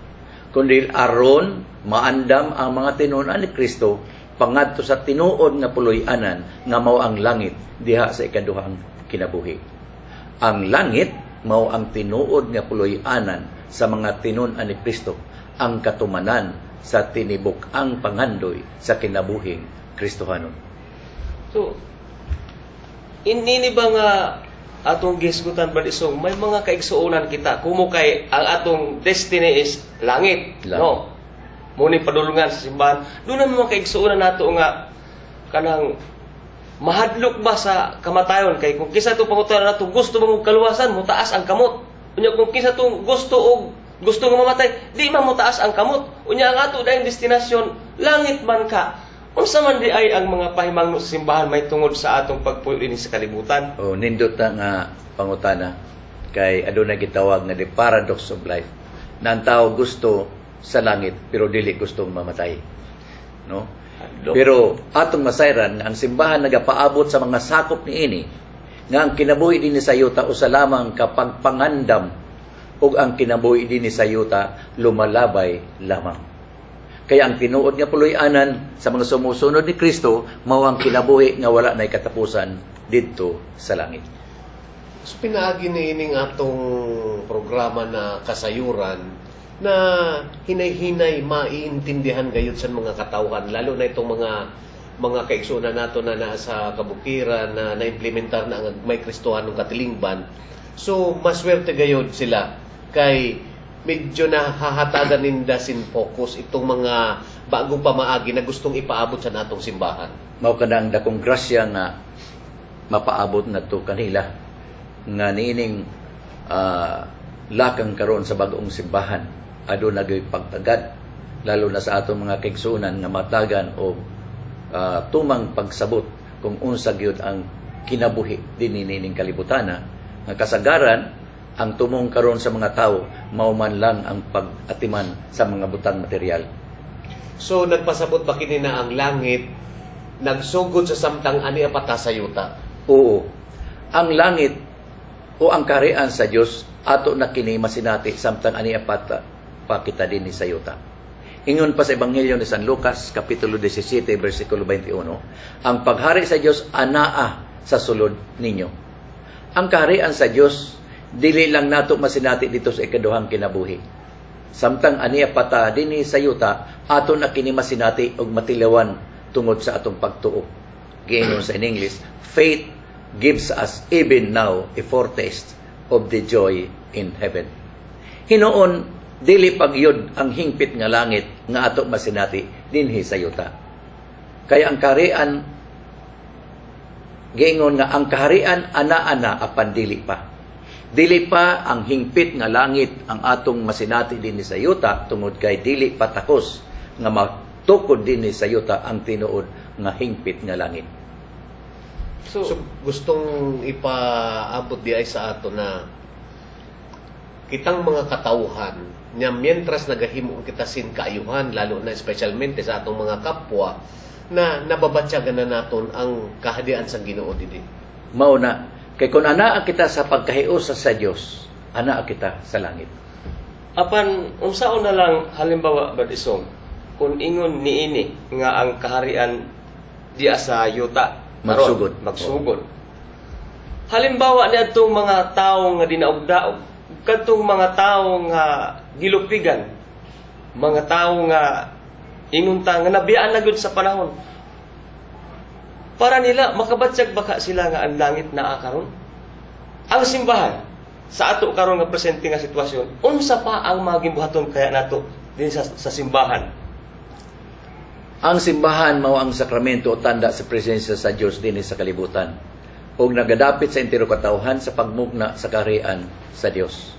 kundi aron maandam ang mga tinunan ni Kristo pangadto sa tinuod nga puloy-anan nga mao ang langit diha sa ikaduhang kinabuhi. Ang langit mao ang tinuod nga puloy-anan sa mga tinunan ni Kristo, ang katumanan sa tinibok ang pangandoy sa kinabuhing Kristohanon. So, ini ba nga atong gisgutan Balisong, may mga kaigsuonan kita kumo kay ang atong destiny is langit. No? Muni padulungan sa simbahan. Doon na mga kaigsuonan nato nga kanang mahadlok ba sa kamatayon kay kung kisa itong pangutuan nato gusto mong kaluwasan, mutaas ang kamot. Unya kung kisa itong gusto nga mamatay, di man mutaas ang kamot. Unya ang ato dahil destinasyon, langit man ka. Unsa man di ay ang mga pahimangno sa simbahan may tungod sa atong pagpuyo dinhi sa kalibutan. Nindot na nga pangutana kay adunay gitawag nga the paradox of life. Na ang tao gusto sa langit pero dili gustong mamatay. No? Pero atong masayran ang simbahan nagapaabot sa mga sakop niini nga ang kinabuhi dinhi sa yuta usa lamang kapag pangandam ug ang kinabuhi dinhi sa yuta lumalabay lamang. Kaya ang tinuod nga puloy-anan sa mga sumusunod ni Kristo mao ang kinabuhi nga wala nay katapusan didto sa langit. So pinaagi ni ining atong programa na kasayuran na hinay-hinay maiintindihan gayud sa mga katawhan, lalo na itong mga kaigsunan nato na nasa kabukiran na naimplementar na ang may Kristohanong katilingban. So maswerte gayud sila kay medyo nahahatagan ninda sin focus itong mga bagong pamaagi na gustong ipaabot sa natong simbahan. Mao kanang dakong grasya nga mapaabot na to kanila nga niining lakang karon sa bagong simbahan aduna gyud pagtagad lalo na sa atong mga kaigsunan nga matagan o tumang pagsabot kung unsa gyud ang kinabuhi dinhi nining kalibutana nga kasagaran ang tumong karon sa mga tao mao man lang ang pag-atiman sa mga butang material. So nagpasabot ba kini na ang langit nagsugod sa samtang ani apata sa yuta? Oo. Ang langit o ang kaharian sa Dios ato na kini masinati samtang ani apata pa kita dinhi sa yuta. Ingon pa sa Ebanghelyo ni San Lucas kapitulo 17 bersikulo 21, ang paghari sa Dios anaa sa sulod ninyo. Ang kaharian sa Dios dili lang nato masinati dito sa ikaduhang kinabuhi. Samtang aniya pata dinhi sa yuta, ato na kini masinati og matilawan tungod sa atong pagtuo. Giingon sa in English, faith gives us even now a foretaste of the joy in heaven. Hinuon dili pagyud ang hingpit nga langit nga ato masinati dinhi sa yuta. Kaya ang kaharian giingon nga ang kaharian ana-ana apan dili pa. Dili pa ang hingpit nga langit ang atong masinati dinhi sa yuta tungod kay dili patakos nga matukod dinhi sa yuta ang tinuod nga hingpit nga langit. So gustong ipaabot di ay sa ato na kitang mga katawhan nya mientras nagahimo kita sin kaayuhan lalo na espesyalmente sa atong mga kapwa na nababatyagan na naton ang kahadian sa Ginoo dinhi. Mao na kay kun anaa kita sa pagkahiusa sa Dios, anaa kita sa langit. Apan unsaon na lang halimbawa badisong kung ingon niini nga ang kaharian diya sa yuta magsugod. Halimbawa ni adtong mga tawo nga dinaog-daog, kadtong mga tawo nga gilupigan, mga tawo nga ingunta nga nabiyaan na gud sa panahon. Para nila makabatyag baka sila nga ang langit naa karon. Ang simbahan sa ato karon nga presente nga sitwasyon, unsa pa ang magimbuhaton kaya nato din sa simbahan? Ang simbahan mao ang sakramento o tanda sa presensya sa Dios dinhi sa kalibutan ug nagadapit sa entero katawhan sa pagmugna sa kaharian sa Dios.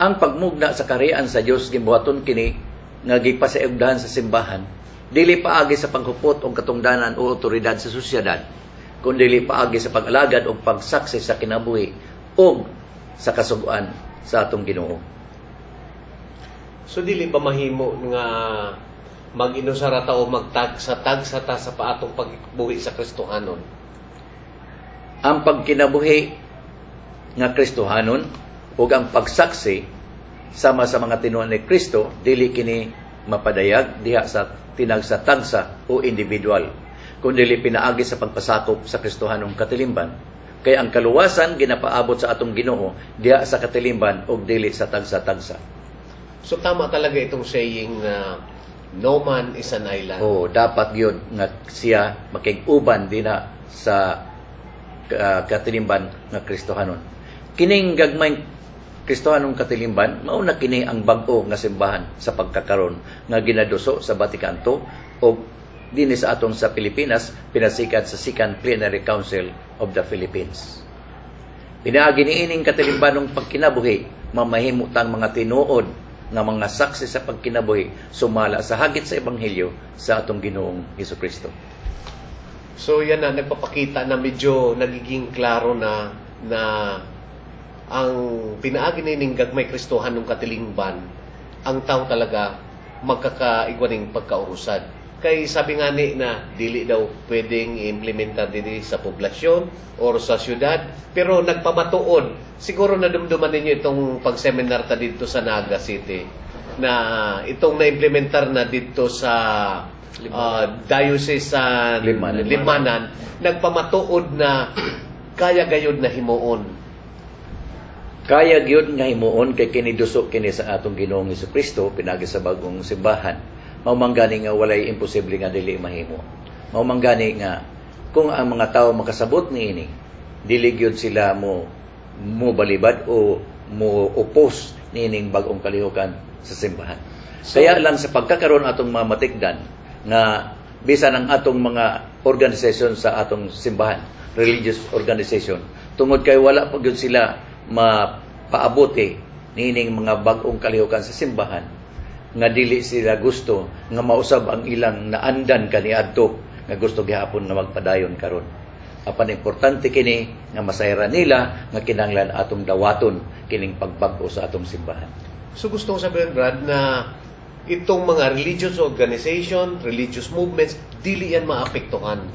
Ang pagmugna sa kaharian sa Dios gimbuhaton kini nga gipasaugdahan sa simbahan dili paagi sa paghupot og katungdanan o otoridad sa sosyedad, kundi dili paagi sa pag-alagad o pagsaksi sa kinabuhi o sa kasuguan sa atong Ginoo. So dili ba mahimo nga mag-inusara ta o magtagsa-tagsa ta sa paatong pagbuhi sa Kristohanon? Ang pagkinabuhi nga Kristohanon ug ang pagsaksi sama sa mga tinuod ni Kristo dili kini mapadayag diha sa tinagsa-tagsa o individual, kundi dili pinaagi sa pagpasakop sa Kristohanong katilingban. Kaya ang kaluwasan ginapaabot sa atong Ginoo diha sa katilingban ug dili sa tagsa-tagsa. So tama talaga itong saying na no man is an island. Dapat yun nga siya makig-uban dina sa katilingban nga Kristohanon. Kining gagmayng Kristohanong katilingban mao na kini ang bag-o nga simbahan sa pagkakaron nga ginaduso sa Vatican II o dinhi sa aton sa Pilipinas pinasikat sa Second Plenary Council of the Philippines. Pinaagi niining katilingbanong pagkinabuhi mamahimutang mga tinuod nga mga saksi sa pagkinabuhi sumala sa hagit sa Ebanghelyo sa atong Ginoong Hesukristo. So yan na nagpapakita na medyo nagiging klaro na ang pinaagi nining gagmay Kristohanong katilingban ang tao talaga magkakaigwaning pagkaurusad. Kay sabi nga ni na dili daw pwedeng i-implementar dito sa poblasyon or sa syudad, pero nagpamatuod. Siguro nadumduman ninyo itong pag-seminar ta dito sa Naga City na itong na-implementar na dito sa diocese sa Limanan, nagpamatuod na kaya gayud na himuon Kaya gyud nga himuon kay kini dusok kini sa atong Ginoong Hesukristo pinagi sa bagong simbahan. Mao man gani nga walay imposible nga dili mahimo. Mao man gani nga kung ang mga tao makasabot niini, dili gyud sila mo balibad o mo opos niining bagong kalihukan sa simbahan. Kaya lang sa pagkakaroon atong mga matikdan na bisan ang atong mga organisasyon sa atong simbahan, religious organization, tungod kay wala pa gyud sila mapaabote niining mga bagong kalihukan sa simbahan, nga dili sila gusto nga mausab ang ilang naandan kaniadto nga gusto gihapon na magpadayon karon. Apan importante kini nga masayra nila nga kinahanglan atong dawaton kining pagbag-o sa atong simbahan. So gusto kong sabihin, Brad, na itong mga religious organization, religious movements, dili yan maapektuhan.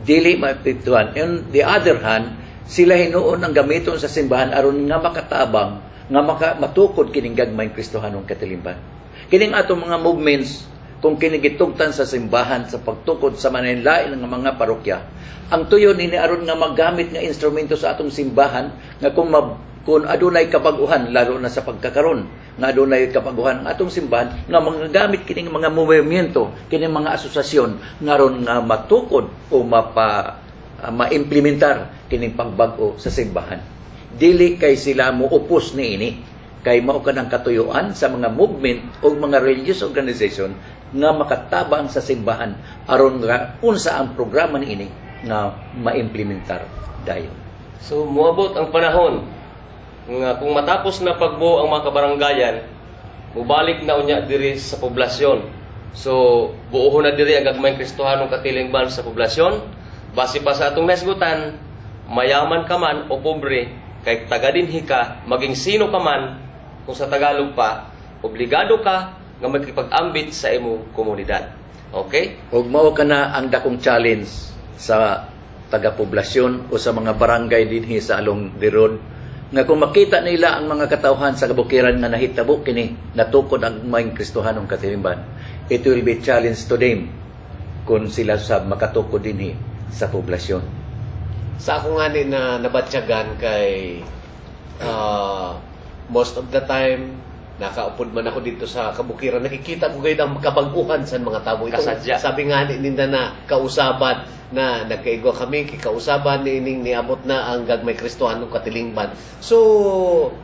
Dili maapektuhan. On the other hand, sila hinuon ang gamiton sa simbahan aron nga makatabang, nga matukod kining gagmayng Kristohanong katilimban. Kining atong mga movements, kung kinigitugtan sa simbahan sa pagtukod sa mananlain ng mga parokya, ang tuyo nini aron nga maggamit nga instrumento sa atong simbahan nga kung adunay kapaguhan, lalo na sa pagkakaron nga adunay kapaguhan ang atong simbahan, nga magagamit kining mga movemento, kining mga asosasyon nga ron nga matukod o maimplementar kining pagbag-o sa simbahan. Dili kay sila mo upos niini, kay mao kanang katuyuan sa mga movement o mga religious organization nga makatabang sa simbahan aron nga unsa ang programa niini nga maimplementar dayon. So moabot ang panahon nga kung matapos na pagbuo ang mga kabaranggayan, mubalik na unya diri sa poblasyon. So buohon na diri ang gagmayng Kristohanong katilingban sa poblasyon. Base pa sa atong nasgutan, mayaman ka man o pobre, kay taga-dinhi ka, maging sino ka man, kung sa Tagalog pa, obligado ka nga magkipag-ambit sa imong komunidad. Okay? Ug mao kana ang dakong challenge sa taga-poblasyon o sa mga barangay dinhi sa along the road, nga kung makita nila ang mga katawhan sa kabukiran nga nahitabo kini natukod ang mayng Kristohanong katilimban, it will be challenge to them kung sila sa makatukod dinhi sa poblasyon. Sa ako nga ni na nabatyagan kay most of the time nakaupod man ako dito sa kabukiran, nakikita ko gayud ang kabag-uhan sa mga tao. Kasadya. Sabi nga ni ninda na kausaban na nagkaigwa kami, kausaban ni ining niabot na ang gagmay Kristohanong katilingban. So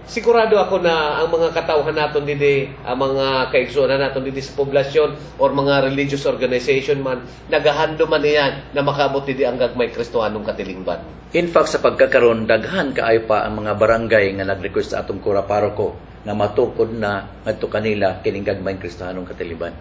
sigurado ako na ang mga katawhan naton didi, ang mga kaigsuonan naton didi sa poblasyon or mga religious organization man, nagahando man iyan na makaabot didi ang gagmay Kristohanong katilingban. In fact, sa pagkakaroon, daghan kaayo pa ang mga barangay nga nag-request sa atong kura paroko na matukod na ngadto kanila kining gagmayng Kristohanong katilingban.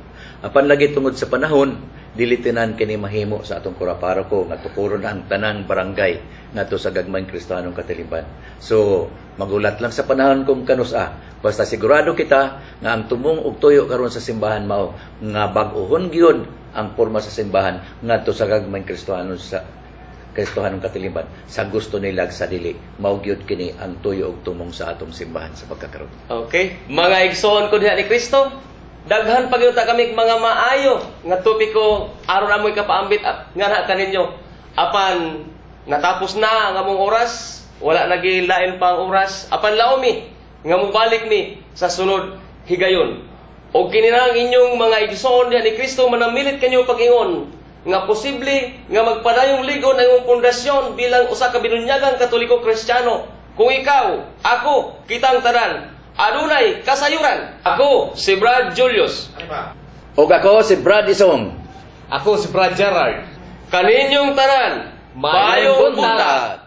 Apan lagi tungod sa panahon, dilitinan kini mahimo sa atong kura paroko nga tukuron ang tanang barangay ngadto sa gagmayng Kristohanong katilingban. So magulat lang sa panahon kung kanusa. Basta sigurado kita nga ang tumong ug tuyo karon sa simbahan mao nga bag-ohon gyud ang porma sa simbahan ngadto sa gagmayng Kristohanong katilingban sa gusto nila sa dili. Mao gyud kini ang tuyo ug tumong sa atong simbahan sa pagkakaron. Okay? Mga igsoon ko diha ni Kristo, daghan pagyuta kami mga maayo nga topiko aron amoy kapaambit nga na kaninyo. Apan natapos na nga mong oras, wala nagilain pang oras, apan laomi nga mubalik mi sa sunod higayon. O kininang inyong mga igsoon diha ni Kristo, manamilit kanyo pag-ingon nga posible nga magpadayong ligon ang iyong pundasyon bilang usa ka binunyagang Katoliko Kristiyano. Kung ikaw, ako, kitang tanan, adunay kasayuran. Ako si Brad Julius. O ako si Brad Isong. Ako si Brad Gerard. Kaninyong tanan, Mayong buntag.